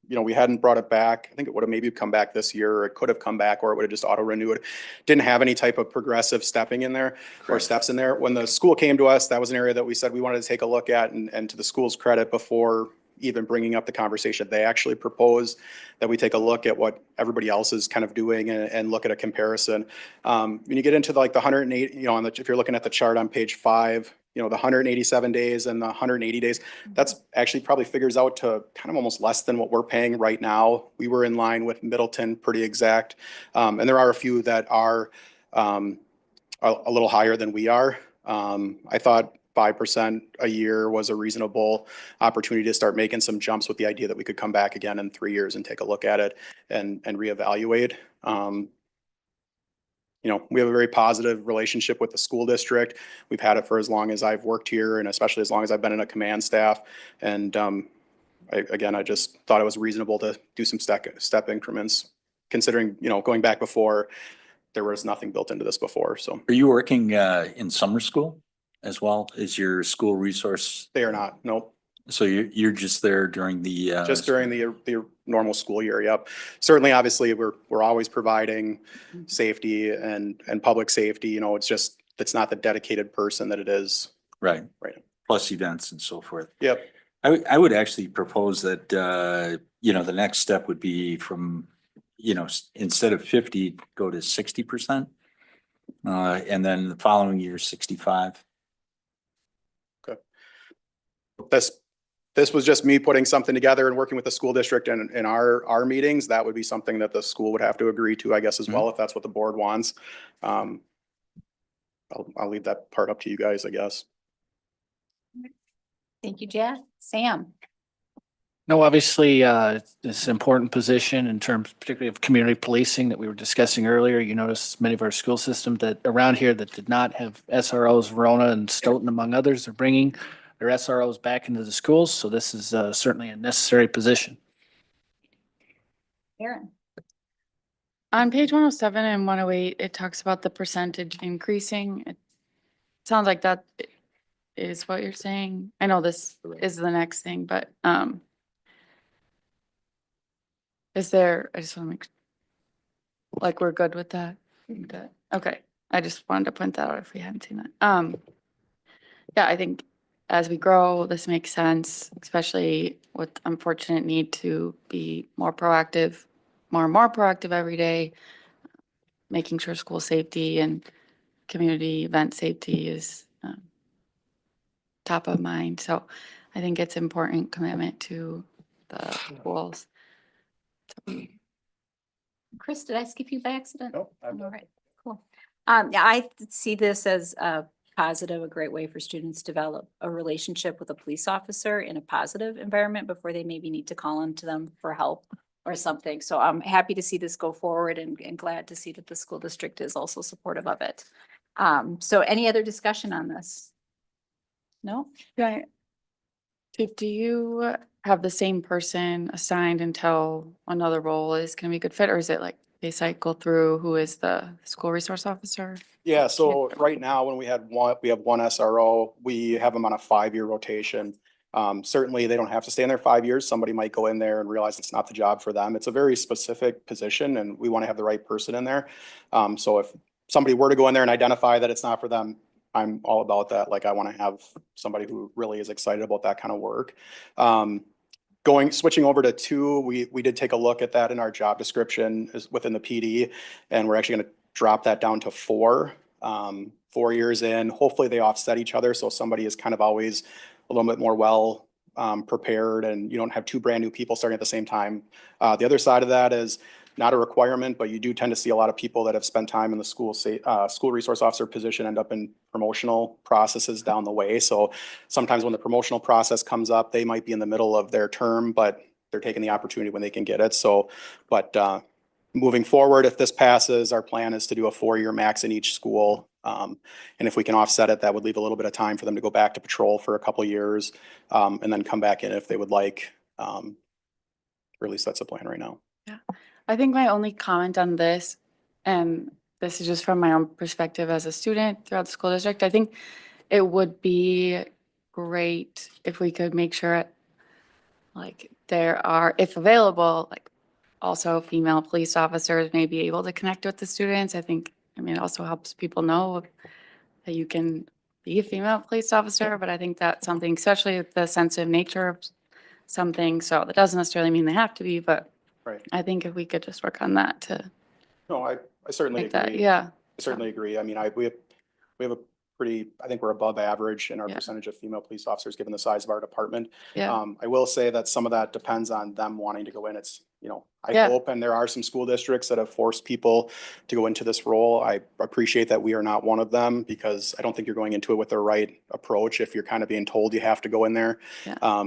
we hadn't brought it back. I think it would have maybe come back this year, or it could have come back, or it would have just auto renewed. Didn't have any type of progressive stepping in there or steps in there. When the school came to us, that was an area that we said we wanted to take a look at, and to the school's credit, before even bringing up the conversation, they actually proposed that we take a look at what everybody else is kind of doing and look at a comparison. When you get into like the 108, if you're looking at the chart on page 5, the 187 days and the 180 days, that's actually probably figures out to kind of almost less than what we're paying right now. We were in line with Middleton, pretty exact. And there are a few that are a little higher than we are. I thought 5% a year was a reasonable opportunity to start making some jumps, with the idea that we could come back again in 3 years and take a look at it and reevaluate. We have a very positive relationship with the school district. We've had it for as long as I've worked here, and especially as long as I've been in a command staff. And I just thought it was reasonable to do some step increments considering, going back before, there was nothing built into this before, so Are you working in summer school as well? Is your school resource? they are not, nope. So you're just there during the Just during the normal school year, yep. Certainly, obviously, we're always providing safety and public safety, it's not the dedicated person that it is. right, Right. plus events and so forth. Yep. I would actually propose that, the next step would be from, instead of 50, go to 60%. And then the following year, 65. This was just me putting something together and working with the school district and in our meetings. That would be something that the school would have to agree to, I guess, as well, if that's what the board wants. I'll leave that part up to you guys, I guess. Thank you, Jack. Sam? No, obviously, it's an important position in terms particularly of community policing that we were discussing earlier. You notice many of our school systems that around here that did not have SROs, Verona and Stoughton among others, are bringing their SROs back into the schools. So this is certainly a necessary position. Aaron? On page 107 and 108, it talks about the percentage increasing. It sounds like that is what you're saying. I know this is the next thing, but is there, I just want to make, like, we're good with that? Good. Okay, I just wanted to point that out if we hadn't seen that. Yeah, I think as we grow, this makes sense, especially with unfortunate need to be more proactive, more and more proactive every day, making sure school safety and community event safety is top of mind. So I think it's important commitment to the schools. Chris, did I skip you by accident? Nope. All right, cool. Yeah, I see this as a positive, a great way for students to develop a relationship with a police officer in a positive environment before they maybe need to call into them for help or something. So I'm happy to see this go forward and glad to see that the school district is also supportive of it. So any other discussion on this? No? Right. Do you have the same person assigned until another role is going to be a good fit, or is it like they cycle through who is the school resource officer? Yeah, so right now, when we have one SRO, we have them on a 5-year rotation. Certainly, they don't have to stay in there 5 years. Somebody might go in there and realize it's not the job for them. It's a very specific position and we want to have the right person in there. So if somebody were to go in there and identify that it's not for them, I'm all about that. Like, I want to have somebody who really is excited about that kind of work. Switching over to 2, we did take a look at that in our job description within the PD, and we're actually going to drop that down to 4. 4 years in, hopefully they offset each other. So somebody is kind of always a little bit more prepared, and you don't have 2 brand new people starting at the same time. The other side of that is not a requirement, but you do tend to see a lot of people that have spent time in the school resource officer position end up in promotional processes down the way. So sometimes when the promotional process comes up, they might be in the middle of their term, but they're taking the opportunity when they can get it. So, moving forward, if this passes, our plan is to do a 4-year max in each school. And if we can offset it, that would leave a little bit of time for them to go back to patrol for a couple of years, and then come back in if they would like. Or at least that's the plan right now. Yeah, I think my only comment on this, and this is just from my own perspective as a student throughout the school district, I think it would be great if we could make sure like there are, if available, like also female police officers may be able to connect with the students. I think, it also helps people know that you can be a female police officer, but I think that's something, especially with the sensitive nature of something. So that doesn't necessarily mean they have to be, but Right. I think if we could just work on that to No, I certainly make that, agree. yeah. I certainly agree. I mean, we have a pretty, I think we're above average in our Yeah. percentage of female police officers, given the size of our department. Yeah. I will say that some of that depends on them wanting to go in. It's, I Yeah. hope, and there are some school districts that have forced people to go into this role. I appreciate that we are not one of them, because I don't think you're going into it with the right approach if you're kind of being told you have to go in there. Yeah.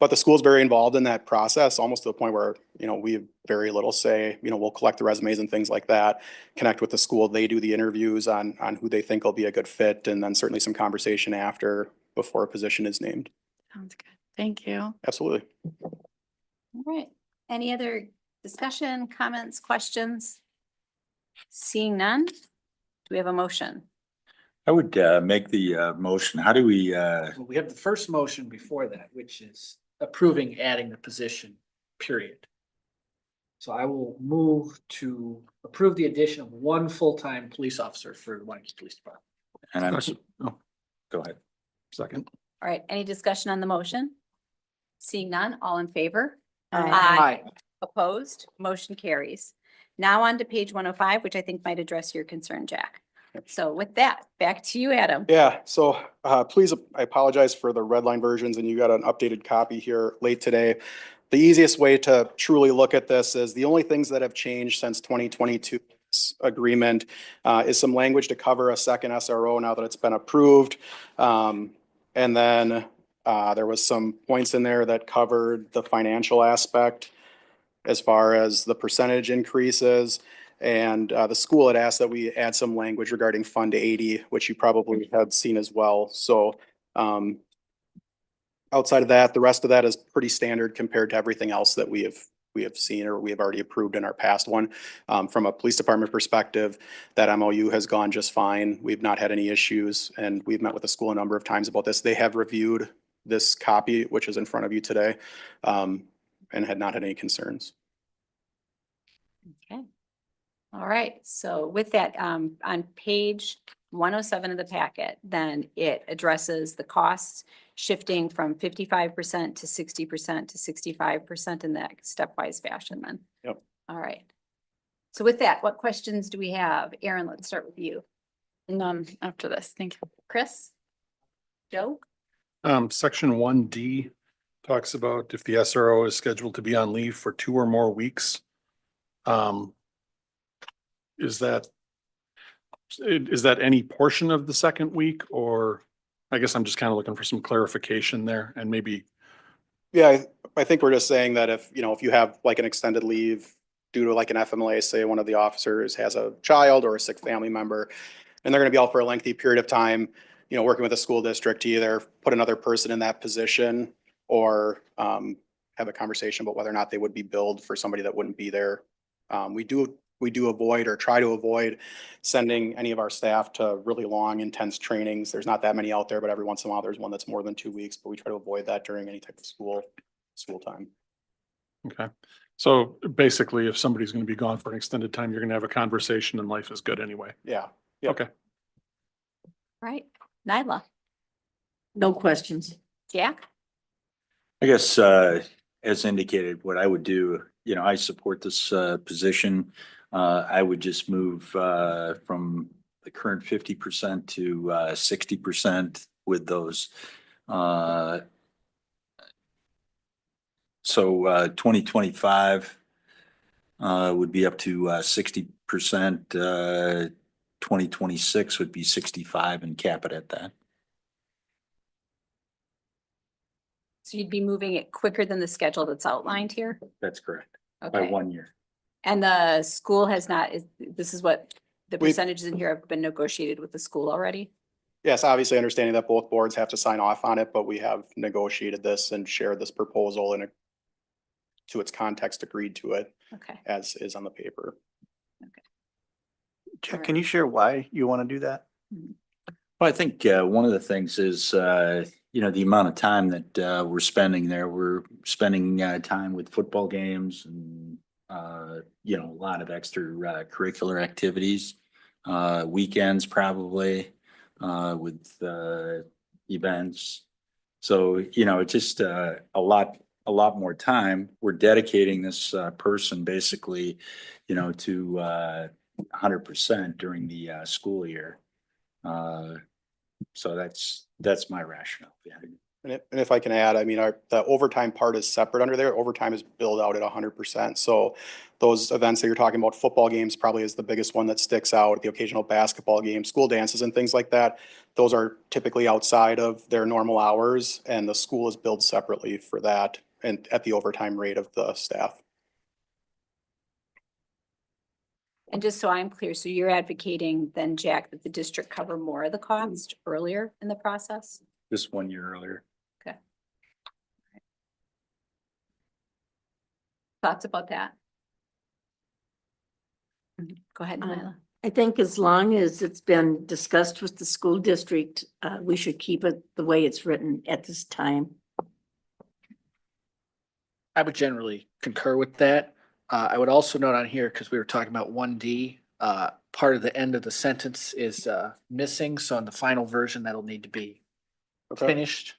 But the school's very involved in that process, almost to the point where, we have very little say. We'll collect the resumes and things like that, connect with the school. They do the interviews on who they think will be a good fit, and then certainly some conversation before a position is named. Sounds good. Thank you. Absolutely. All right. Any other Discussion, comments, questions? Seeing none, do we have a motion? I would make the motion. How do we, Well, we have the first motion before that, which is approving adding the position, period. So I will move to approve the addition of one full-time police officer for the Waunakee Police Department. and I'm, Oh, go ahead. second. All right, any discussion on the motion? Seeing none, all in favor? Aye. Opposed, motion carries. Now on to page 105, which I think might address your concern, Jack. So with that, back to you, Adam. Yeah, so please, I apologize for the red line versions and you got an updated copy here late today. The easiest way to truly look at this is the only things that have changed since 2022 agreement is some language to cover a second SRO now that it's been approved. And then there was some points in there that covered the financial aspect as far as the percentage increases. And the school had asked that we add some language regarding Fund 80, which you probably had seen as well. So outside of that, the rest of that is pretty standard compared to everything else that we have seen or we have already approved in our past one. From a police department perspective, that MOU has gone just fine. We've not had any issues, and we've met with the school a number of times about this. They have reviewed this copy, which is in front of you today, and had not had any concerns. Okay. All right, so with that, on page 107 of the packet, then it addresses the costs shifting from 55% to 60% to 65% in that stepwise fashion then. Yep. All right. So with that, what questions do we have? Aaron, let's start with you. None after this. Thank you. Chris? Joe? Section 1D talks about if the SRO is scheduled to be on leave for 2 or more weeks. Is that any portion of the second week, or I guess I'm just kind of looking for some clarification there and maybe. Yeah, I think we're just saying that if you have like an extended leave due to like an FMLA, say one of the officers has a child or a sick family member, and they're going to be out for a lengthy period of time, working with a school district to either put another person in that position or have a conversation about whether or not they would be billed for somebody that wouldn't be there. We do avoid or try to avoid sending any of our staff to really long, intense trainings. There's not that many out there, but every once in a while there's one that's more than 2 weeks, but we try to avoid that during any type of school time. Okay. So basically, if somebody's going to be gone for an extended time, you're going to have a conversation and life is good anyway. Yeah. Yep. Okay. Right. Nyla? No questions. Jack? I guess, as indicated, what I would do, I support this position. I would just move from the current 50% to 60% with those. So 2025 would be up to 60%. 2026 would be 65 and cap it at that. So you'd be moving it quicker than the schedule that's outlined here? That's correct. By Okay. 1 year. And the school has not, this is what the We- percentages in here have been negotiated with the school already? Yes, obviously understanding that both boards have to sign off on it, but we have negotiated this and shared this proposal and to its context, agreed to it Okay. as is on the paper. Jack, Can you share why you want to do that? Well, I think one of the things is, the amount of time that we're spending there. We're spending time with football games and, a lot of extra curricular activities, weekends probably with events. So, it's just a lot more time. We're dedicating this person basically, to 100% during the school year. So that's my rationale behind it. And if I can add, the overtime part is separate under there. Overtime is billed out at 100%. So those events that you're talking about, football games probably is the biggest one that sticks out, the occasional basketball game, school dances and things like that. Those are typically outside of their normal hours, and the school is billed separately for that and at the overtime rate of the staff. And just so I'm clear, so you're advocating then, Jack, that the district cover more of the cost earlier in the process? Just 1 year earlier. Okay. Thoughts about that? Go ahead, Nyla. I think as long as it's been discussed with the school district, we should keep it the way it's written at this time. I would generally concur with that. I would also note on here, because we were talking about 1D, part of the end of the sentence is missing. So in the final version, that'll need to be Okay. finished.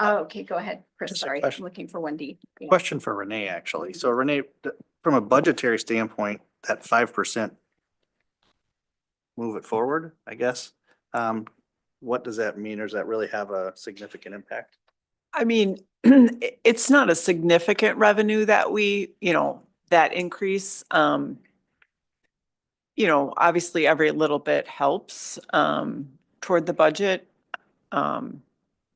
Oh, okay, go ahead, Chris. Just a Sorry, I'm question. looking for 1D. Yeah. Question for Renee, actually. So Renee, from a budgetary standpoint, that 5% move it forward, I guess. What does that mean? Or does that really have a significant impact? I mean, it's not a significant revenue that we, that increase. Obviously every little bit helps toward the budget.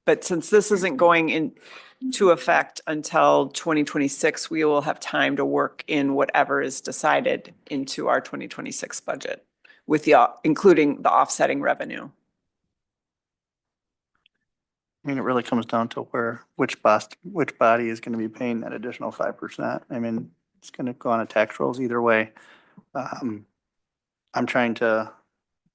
But since this isn't going into effect until 2026, we will have time to work in whatever is decided into our 2026 budget with including the offsetting revenue. I mean, it really comes down to which body is gonna be paying that additional 5%. I mean, it's gonna go on a tax rolls either way. I'm trying to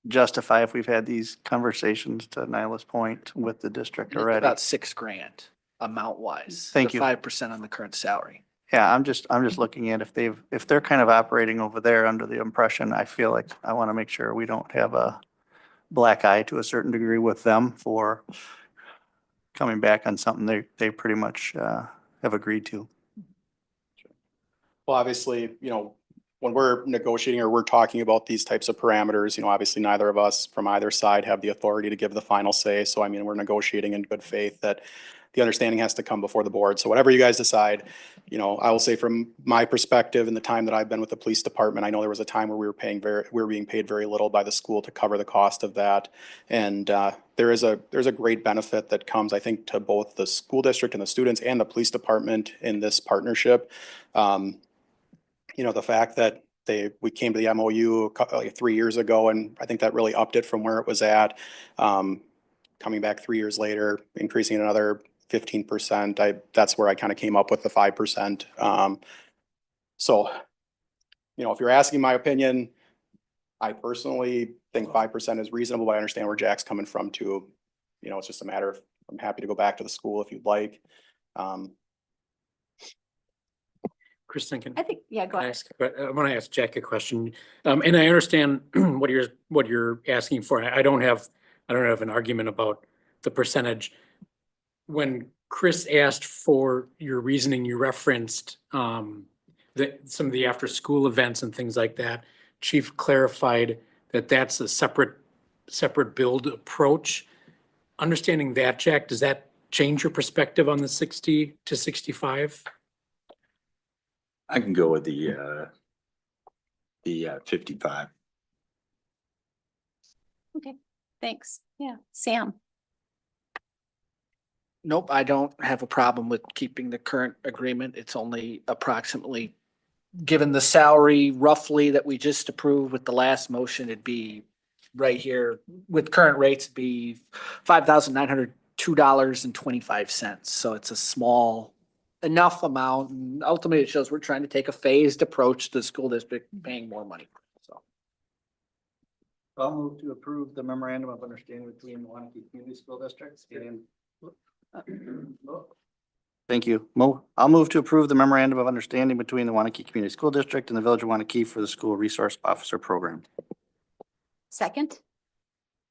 justify if we've had these conversations, to Nyla's point, with the district It's already. about $6,000 amount wise. Thank you. 5% on the current salary. Yeah, I'm just looking at if they're kind of operating over there under the impression, I feel like I want to make sure we don't have a black eye to a certain degree with them for coming back on something they pretty much have agreed to. Well, obviously, when we're negotiating or we're talking about these types of parameters, obviously neither of us from either side have the authority to give the final say. So I mean, we're negotiating in good faith that the understanding has to come before the board. So whatever you guys decide, I will say from my perspective in the time that I've been with the police department, I know there was a time where we were being paid very little by the school to cover the cost of that. And there's a great benefit that comes, I think, to both the school district and the students and the police department in this partnership. The fact that we came to the MOU like 3 years ago, and I think that really upped it from where it was at. Coming back 3 years later, increasing it another 15%. That's where I kind of came up with the 5%. So, if you're asking my opinion, I personally think 5% is reasonable, but I understand where Jack's coming from too. It's just a matter of, I'm happy to go back to the school if you'd like. Kristen, I think, yeah, go ahead. I want to ask Jack a question. And I understand what you're asking for. I don't have an argument about the percentage. When Chris asked for your reasoning, you referenced some of the after-school events and things like that. Chief clarified that that's a separate build approach. Understanding that, Jack, does that change your perspective on the 60 to 65? I can go with the 55. Okay, thanks. Yeah, Sam. Nope, I don't have a problem with keeping the current agreement. It's only approximately, given the salary roughly that we just approved with the last motion, it'd be right here with current rates, it'd be $5,902.25. So it's a small enough amount. And ultimately, it shows we're trying to take a phased approach to the school district paying more money. So I'll move to approve the memorandum of understanding between the Waunakee Community School District and. Thank you. I'll move to approve the memorandum of understanding between the Waunakee Community School District and the Village of Waunakee for the School Resource Officer Program. Second.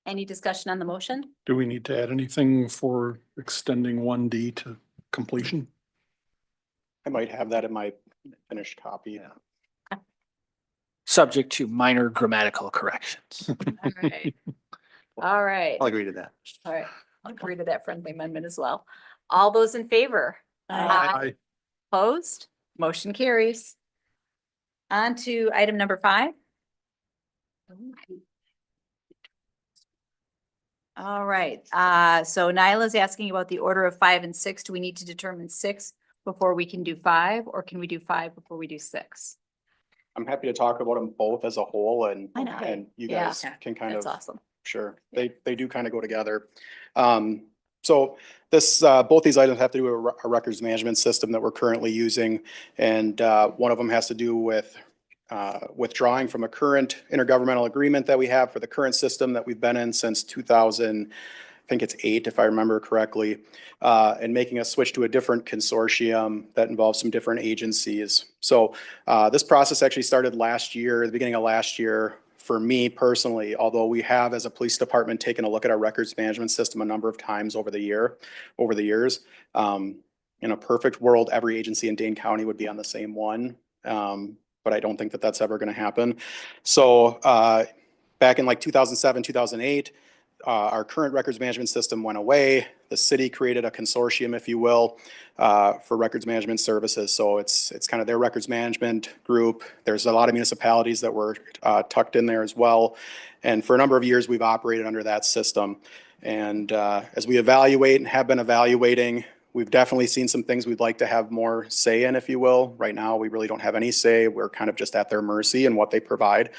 Any discussion on the motion? Do we need to add anything for extending 1D to completion? I might have that in my finished copy. subject to minor grammatical corrections. All right. All right. I'll agree to that. All right. I'll agree to that friendly amendment as well. All those in favor? Aye. Opposed? Motion carries. On to item number 5. All right, so Nyla's asking about the order of 5 and 6. Do we need to determine 6 before we can do 5, or can we do 5 before we do 6? I'm happy to talk about them both as a whole and, Why not? and you Yeah. guys can kind of. That's awesome. Sure, they do kind of go together. So this, both these items have to do with a records management system that we're currently using. And one of them has to do with withdrawing from a current intergovernmental agreement that we have for the current system that we've been in since 2000, I think it's 8, if I remember correctly, and making a switch to a different consortium that involves some different agencies. So this process actually started last year, the beginning of last year, for me personally, although we have as a police department taken a look at our records management system a number of times over the years. In a perfect world, every agency in Dane County would be on the same one. But I don't think that that's ever going to happen. So back in like 2007, 2008, our current records management system went away. The city created a consortium, if you will, for records management services. So it's kind of their records management group. There's a lot of municipalities that were tucked in there as well. And for a number of years, we've operated under that system. And as we evaluate and have been evaluating, we've definitely seen some things we'd like to have more say in, if you will. Right now, we really don't have any say. We're kind of just at their mercy and what they provide.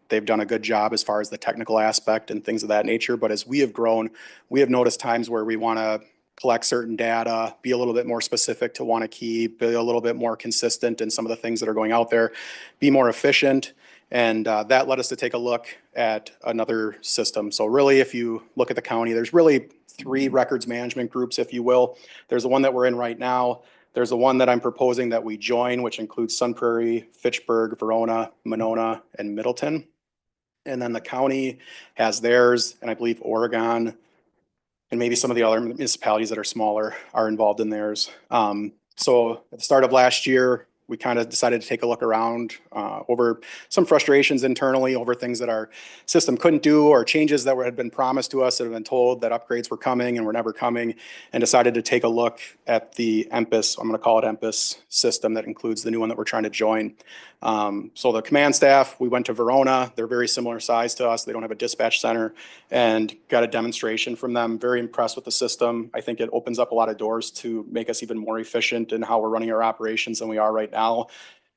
They've done a good job as far as the technical aspect and things of that nature. But as we have grown, we have noticed times where we want to collect certain data, be a little bit more specific to Waunakee, be a little bit more consistent in some of the things that are going out there, be more efficient. And that led us to take a look at another system. So really, if you look at the county, there's really 3 records management groups, if you will. There's the one that we're in right now. There's the one that I'm proposing that we join, which includes Sun Prairie, Fitchburg, Verona, Monona, and Middleton. And then the county has theirs, and I believe Oregon and maybe some of the other municipalities that are smaller are involved in theirs. So at the start of last year, we kind of decided to take a look around over some frustrations internally over things that our system couldn't do or changes that had been promised to us that have been told that upgrades were coming and were never coming, and decided to take a look at the EMPIS, I'm going to call it EMPIS system that includes the new one that we're trying to join. So the command staff, we went to Verona. They're very similar size to us. They don't have a dispatch center, and got a demonstration from them. Very impressed with the system. I think it opens up a lot of doors to make us even more efficient in how we're running our operations than we are right now.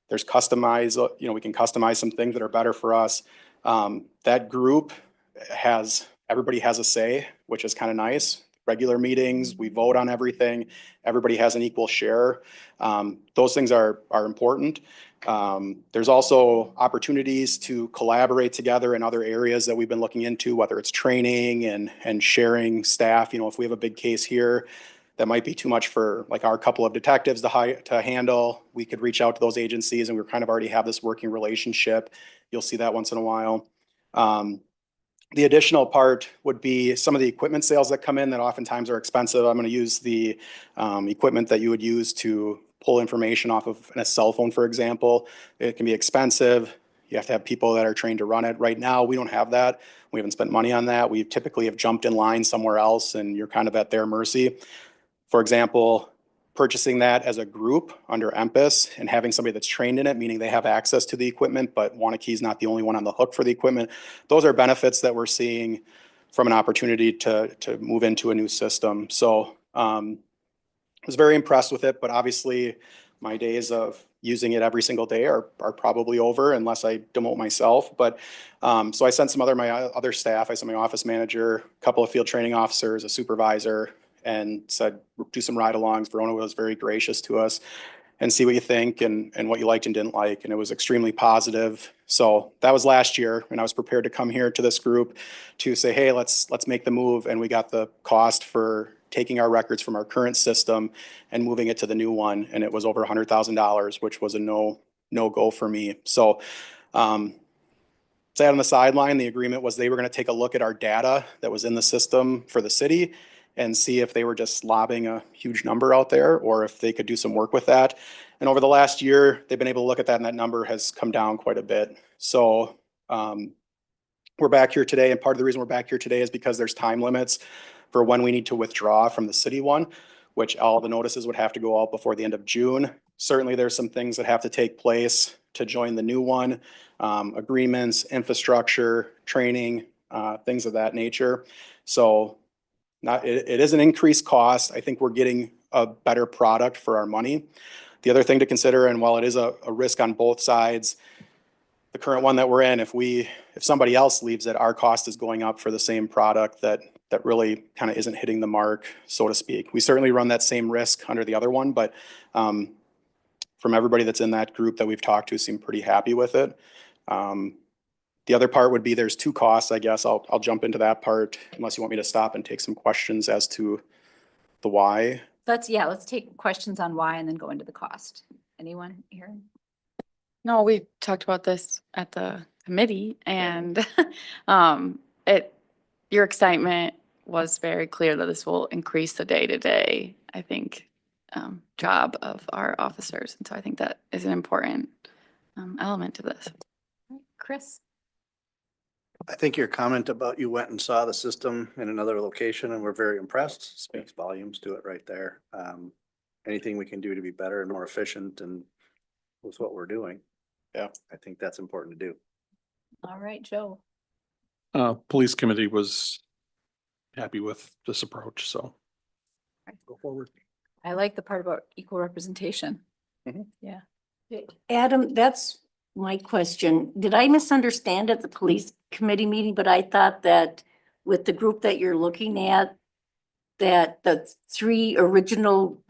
There's we can customize some things that are better for us. That group everybody has a say, which is kind of nice. Regular meetings, we vote on everything. Everybody has an equal share. Those things are important. There's also opportunities to collaborate together in other areas that we've been looking into, whether it's training and sharing staff. If we have a big case here that might be too much for like our couple of detectives to handle, we could reach out to those agencies, and we kind of already have this working relationship. You'll see that once in a while. The additional part would be some of the equipment sales that come in that oftentimes are expensive. I'm going to use the equipment that you would use to pull information off of a cell phone, for example. It can be expensive. You have to have people that are trained to run it. Right now, we don't have that. We haven't spent money on that. We typically have jumped in line somewhere else, and you're kind of at their mercy. For example, purchasing that as a group under EMPIS and having somebody that's trained in it, meaning they have access to the equipment, but Waunakee is not the only one on the hook for the equipment. Those are benefits that we're seeing from an opportunity to move into a new system. So I was very impressed with it, but obviously my days of using it every single day are probably over unless I demote myself. But so I sent my other staff. I sent my office manager, a couple of field training officers, a supervisor, and said, do some ride-alongs. Verona was very gracious to us, and see what you think and what you liked and didn't like. And it was extremely positive. So that was last year, and I was prepared to come here to this group to say, hey, let's make the move. And we got the cost for taking our records from our current system and moving it to the new one. And it was over $100,000, which was a no-go for me. So sat on the sideline. The agreement was they were going to take a look at our data that was in the system for the city and see if they were just lobbing a huge number out there or if they could do some work with that. And over the last year, they've been able to look at that, and that number has come down quite a bit. So we're back here today, and part of the reason we're back here today is because there's time limits for when we need to withdraw from the city one, which all the notices would have to go out before the end of June. Certainly there's some things that have to take place to join the new one, agreements, infrastructure, training, things of that nature. So it is an increased cost. I think we're getting a better product for our money. The other thing to consider, and while it is a risk on both sides, the current one that we're in, if somebody else leaves it, our cost is going up for the same product that really kind of isn't hitting the mark, so to speak. We certainly run that same risk under the other one, but from everybody that's in that group that we've talked to seem pretty happy with it. The other part would be there's two costs, I guess. I'll jump into that part unless you want me to stop and take some questions as to the why. Let's take questions on why and then go into the cost. Anyone here? No, we talked about this at the committee and your excitement was very clear that this will increase the day-to-day, I think, job of our officers. And so I think that is an important element to this. Chris? I think your comment about you went and saw the system in another location and were very impressed speaks volumes to it right there. Anything we can do to be better and more efficient and with what we're doing. Yeah, I think that's important to do. All right, Joe. Police committee was happy with this approach, so go forward. I like the part about equal representation. Mhm. Yeah. Adam, that's my question. Did I misunderstand at the police committee meeting? But I thought that with the group that you're looking at, that the three original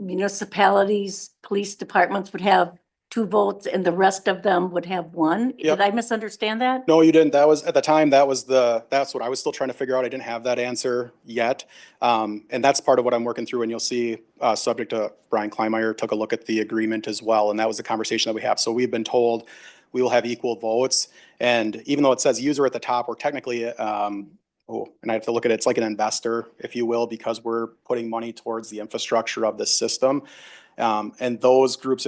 municipalities, police departments would have 2 votes and the rest of them would have 1. Yep. Did I misunderstand that? No, you didn't. That was, at the time, that's what I was still trying to figure out. I didn't have that answer yet. And that's part of what I'm working through, and you'll see, subject to Brian Kleinmeyer took a look at the agreement as well, and that was the conversation that we have. So we've been told we will have equal votes, and even though it says user at the top, we're technically, and I have to look at it, it's like an investor, if you will, because we're putting money towards the infrastructure of the system. And those groups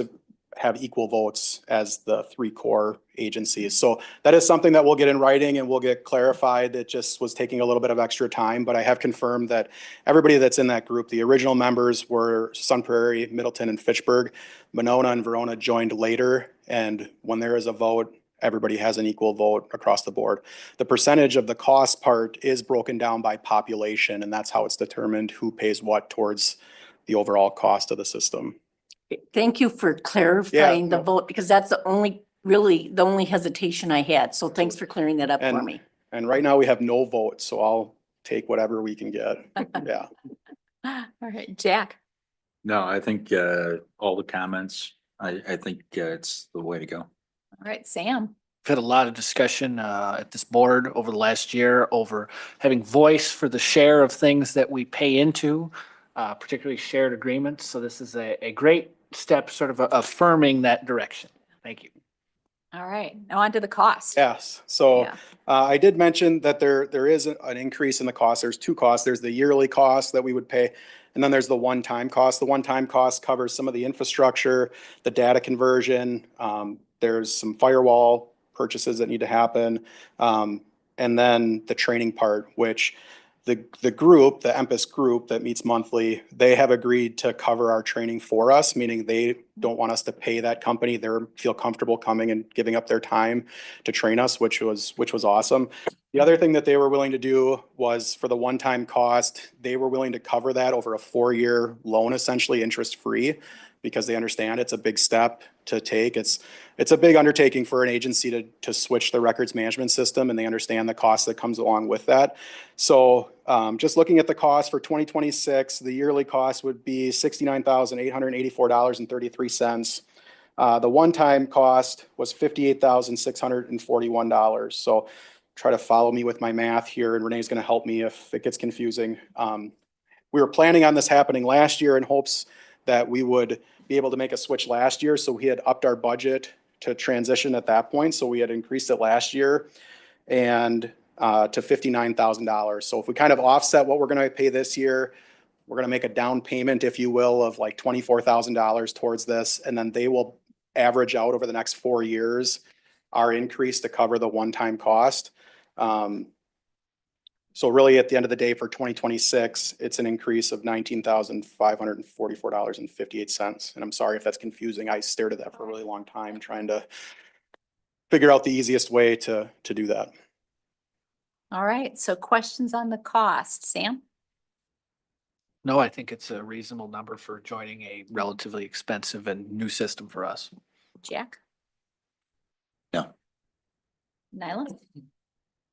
have equal votes as the 3 core agencies. So that is something that we'll get in writing and we'll get clarified. It just was taking a little bit of extra time, but I have confirmed that everybody that's in that group, the original members were Sun Prairie, Middleton, and Fitchburg. Monona and Verona joined later, and when there is a vote, everybody has an equal vote across the board. The percentage of the cost part is broken down by population, and that's how it's determined who pays what towards the overall cost of the system. Thank you for clarifying the no. vote, because that's the only hesitation I had. So thanks for clearing that up for me. And right now we have no votes, so I'll take whatever we can get. Yeah. All right, Jack. No, I think all the comments, I think it's the way to go. All right, Sam. We've had a lot of discussion at this board over the last year over having voice for the share of things that we pay into, particularly shared agreements. So this is a great step sort of affirming that direction. Thank you. All right, now on to the cost. Yes, so Yeah. I did mention that there is an increase in the cost. There's 2 costs. There's the yearly cost that we would pay, and then there's the one-time cost. The one-time cost covers some of the infrastructure, the data conversion. There's some firewall purchases that need to happen. And then the training part, which the group, the EMPAS group that meets monthly, they have agreed to cover our training for us, meaning they don't want us to pay that company. They feel comfortable coming and giving up their time to train us, which was awesome. The other thing that they were willing to do was for the one-time cost, they were willing to cover that over a 4-year loan, essentially interest-free, because they understand it's a big step to take. It's a big undertaking for an agency to switch the records management system, and they understand the cost that comes along with that. So just looking at the cost for 2026, the yearly cost would be $69,884.33. The one-time cost was $58,641. So try to follow me with my math here, and Renee's going to help me if it gets confusing. We were planning on this happening last year in hopes that we would be able to make a switch last year. So we had upped our budget to transition at that point. So we had increased it last year and to $59,000. So if we kind of offset what we're going to pay this year, we're going to make a down payment, if you will, of like $24,000 towards this. And then they will average out over the next 4 years our increase to cover the one-time cost. So really at the end of the day for 2026, it's an increase of $19,544.58. And I'm sorry if that's confusing. I stared at that for a really long time trying to figure out the easiest way to do that. All right, so questions on the cost, Sam? No, I think it's a reasonable number for joining a relatively expensive and new system for us. Jack? No. Nyla?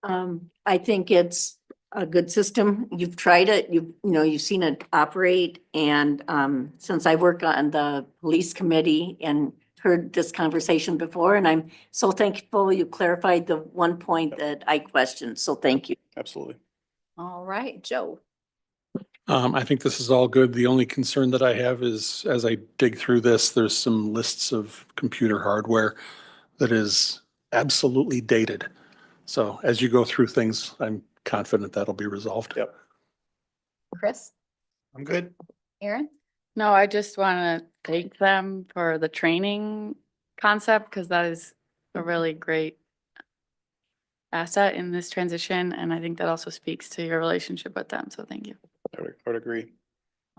I think it's a good system. You've tried it, you've seen it operate. And since I work on the police committee and heard this conversation before, and I'm so thankful you clarified the one point that I questioned. So thank you. Absolutely. All right, Joe? I think this is all good. The only concern that I have is as I dig through this, there's some lists of computer hardware that is absolutely dated. So as you go through things, I'm confident that'll be resolved. Yep. Chris? I'm good. Aaron? No, I just want to thank them for the training concept because that is a really great asset in this transition. And I think that also speaks to your relationship with them. So thank you. I would agree.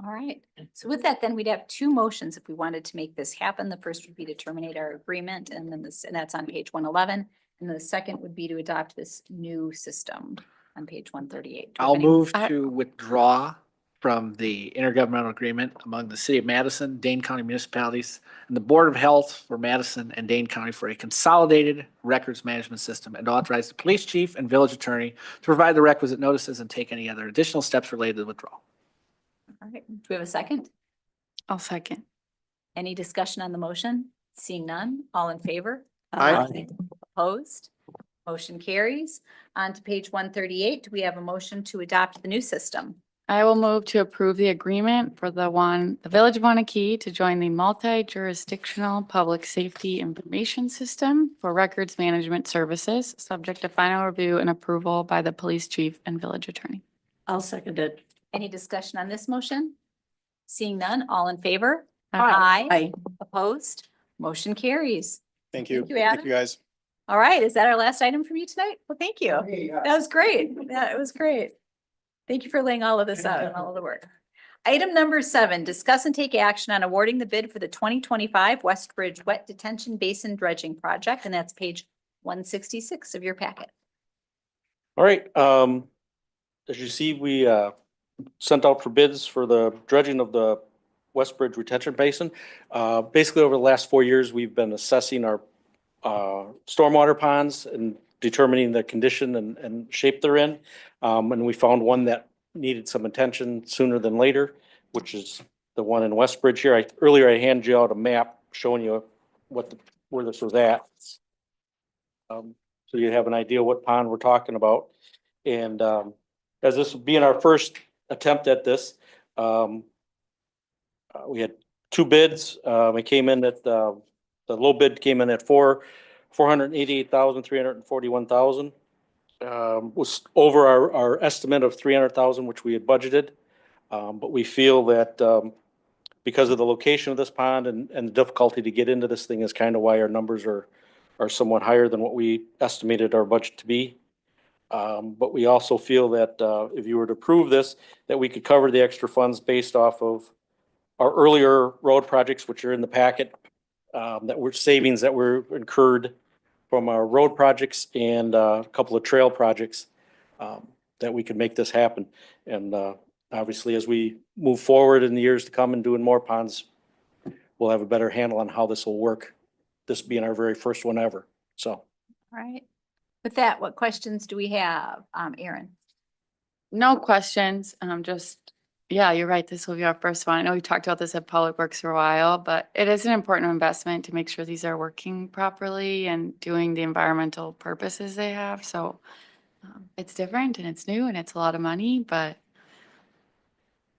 All right. So with that, then we'd have two motions if we wanted to make this happen. The first would be to terminate our agreement, and then and that's on page 111. And the second would be to adopt this new system on page 138. I'll move to withdraw from the intergovernmental agreement among the City of Madison, Dane County municipalities, and the Board of Health for Madison and Dane County for a consolidated records management system, and authorize the police chief and village attorney to provide the requisite notices and take any other additional steps related to the withdrawal. All right. Do we have a second? I'll second. Any discussion on the motion? Seeing none, all in favor? Aye. Opposed? Motion carries. On to page 138. Do we have a motion to adopt the new system? I will move to approve the agreement for the Village of Waunakee to join the multi-jurisdictional public safety information system for records management services, subject to final review and approval by the police chief and village attorney. I'll second it. Any discussion on this motion? Seeing none, all in favor? Aye. Aye. Opposed? Motion carries. Thank you. Thank you, Adam. Thank you, guys. All right, is that our last item from you tonight? Well, thank you. That was great. Yeah, it was great. Thank you for laying all of this out and all of the work. Item number 7, discuss and take action on awarding the bid for the 2025 Westbridge Wet Detention Basin Dredging Project, and that's page 166 of your packet. All right, as you see, we sent out for bids for the dredging of the Westbridge Retention Basin. Basically, over the last 4 years, we've been assessing our stormwater ponds and determining the condition and shape they're in. And we found one that needed some attention sooner than later, which is the one in Westbridge here. Earlier I handed you out a map showing you where this was at. So you have an idea what pond we're talking about. And as this being our first attempt at this, we had 2 bids. It came in at the low bid came in at $488,341,000. Was over our estimate of 300,000, which we had budgeted. But we feel that because of the location of this pond and the difficulty to get into this thing is kind of why our numbers are somewhat higher than what we estimated our budget to be. But we also feel that if you were to approve this, that we could cover the extra funds based off of our earlier road projects, which are in the packet, that were savings that were incurred from our road projects and a couple of trail projects, that we could make this happen. And obviously, as we move forward in the years to come and doing more ponds, we'll have a better handle on how this will work, this being our very first one ever. So. All right. With that, what questions do we have? Erin? No questions. Yeah, you're right. This will be our first one. I know we talked about this at Public Works for a while, but it is an important investment to make sure these are working properly and doing the environmental purposes they have. So it's different and it's new and it's a lot of money, but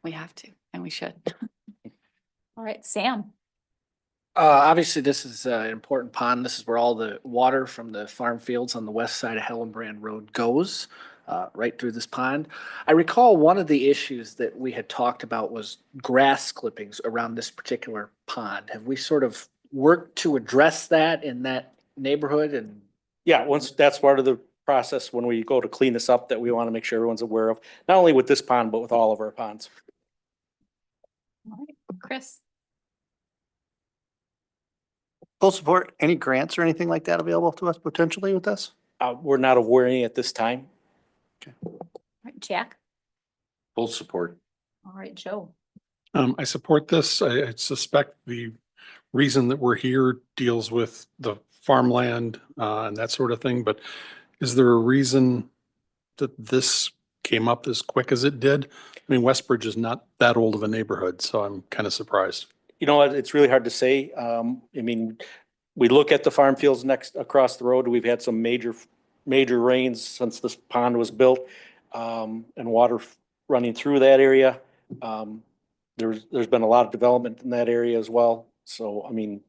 we have to and we should. All right, Sam? Obviously, this is an important pond. This is where all the water from the farm fields on the west side of Hellenbrand Road goes, right through this pond. I recall one of the issues that we had talked about was grass clippings around this particular pond. Have we sort of worked to address that in that neighborhood? And Yeah, once that's part of the process when we go to clean this up that we want to make sure everyone's aware of, not only with this pond, but with all of our ponds. All right, Chris? Full support, any grants or anything like that available to us potentially with this? We're not aware of any at this time. All right, Jack? Full support. All right, Joe. I support this. I suspect the reason that we're here deals with the farmland and that sort of thing, but is there a reason that this came up as quick as it did? I mean, Westbridge is not that old of a neighborhood, so I'm kind of surprised. You know what, it's really hard to say. I mean, we look at the farm fields next across the road. We've had some major rains since this pond was built, and water running through that area. There's been a lot of development in that area as well. So, I mean,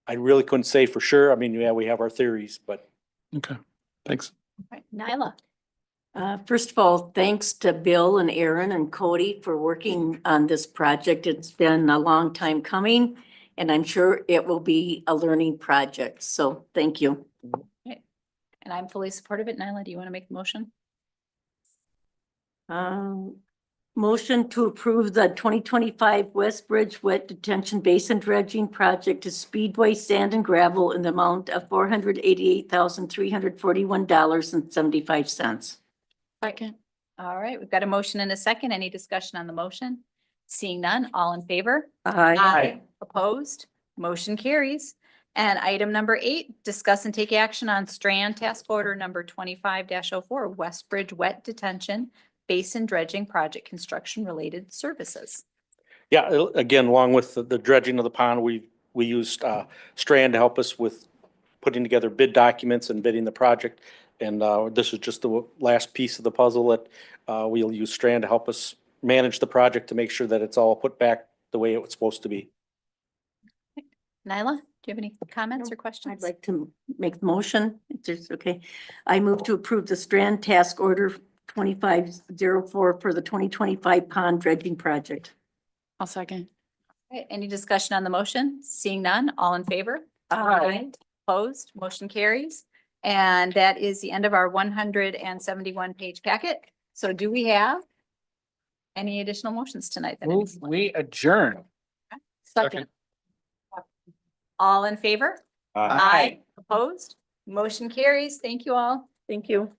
I really couldn't say for sure. I mean, yeah, we have our theories, but. Okay, thanks. All right, Nyla. First of all, thanks to Bill and Aaron and Cody for working on this project. It's been a long time coming, and I'm sure it will be a learning project. So thank you. And I'm fully supportive of it. Nyla, do you want to make the motion? Motion to approve the 2025 Westbridge Wet Detention Basin Dredging Project to Speedway Sand and Gravel in the amount of $488,341.75. Second. All right, we've got a motion and a second. Any discussion on the motion? Seeing none, all in favor? Aye. Opposed? Motion carries. And item number 8, discuss and take action on Strand Task Order number 25-04, Westbridge Wet Detention Basin Dredging Project Construction Related Services. Yeah, again, along with the dredging of the pond, we used Strand to help us with putting together bid documents and bidding the project. And this is just the last piece of the puzzle that we'll use Strand to help us manage the project to make sure that it's all put back the way it was supposed to be. Nyla, do you have any comments or questions? I'd like to make the motion. If there's okay. I move to approve the Strand Task Order 2504 for the 2025 pond dredging project. I'll second. Okay, any discussion on the motion? Seeing none, all in favor? Aye. Opposed? Motion carries. And that is the end of our 171-page packet. So do we have any additional motions tonight? that Move, anyone- we adjourn. Second. All in favor? Aye. Opposed? Motion carries. Thank you all. Thank you.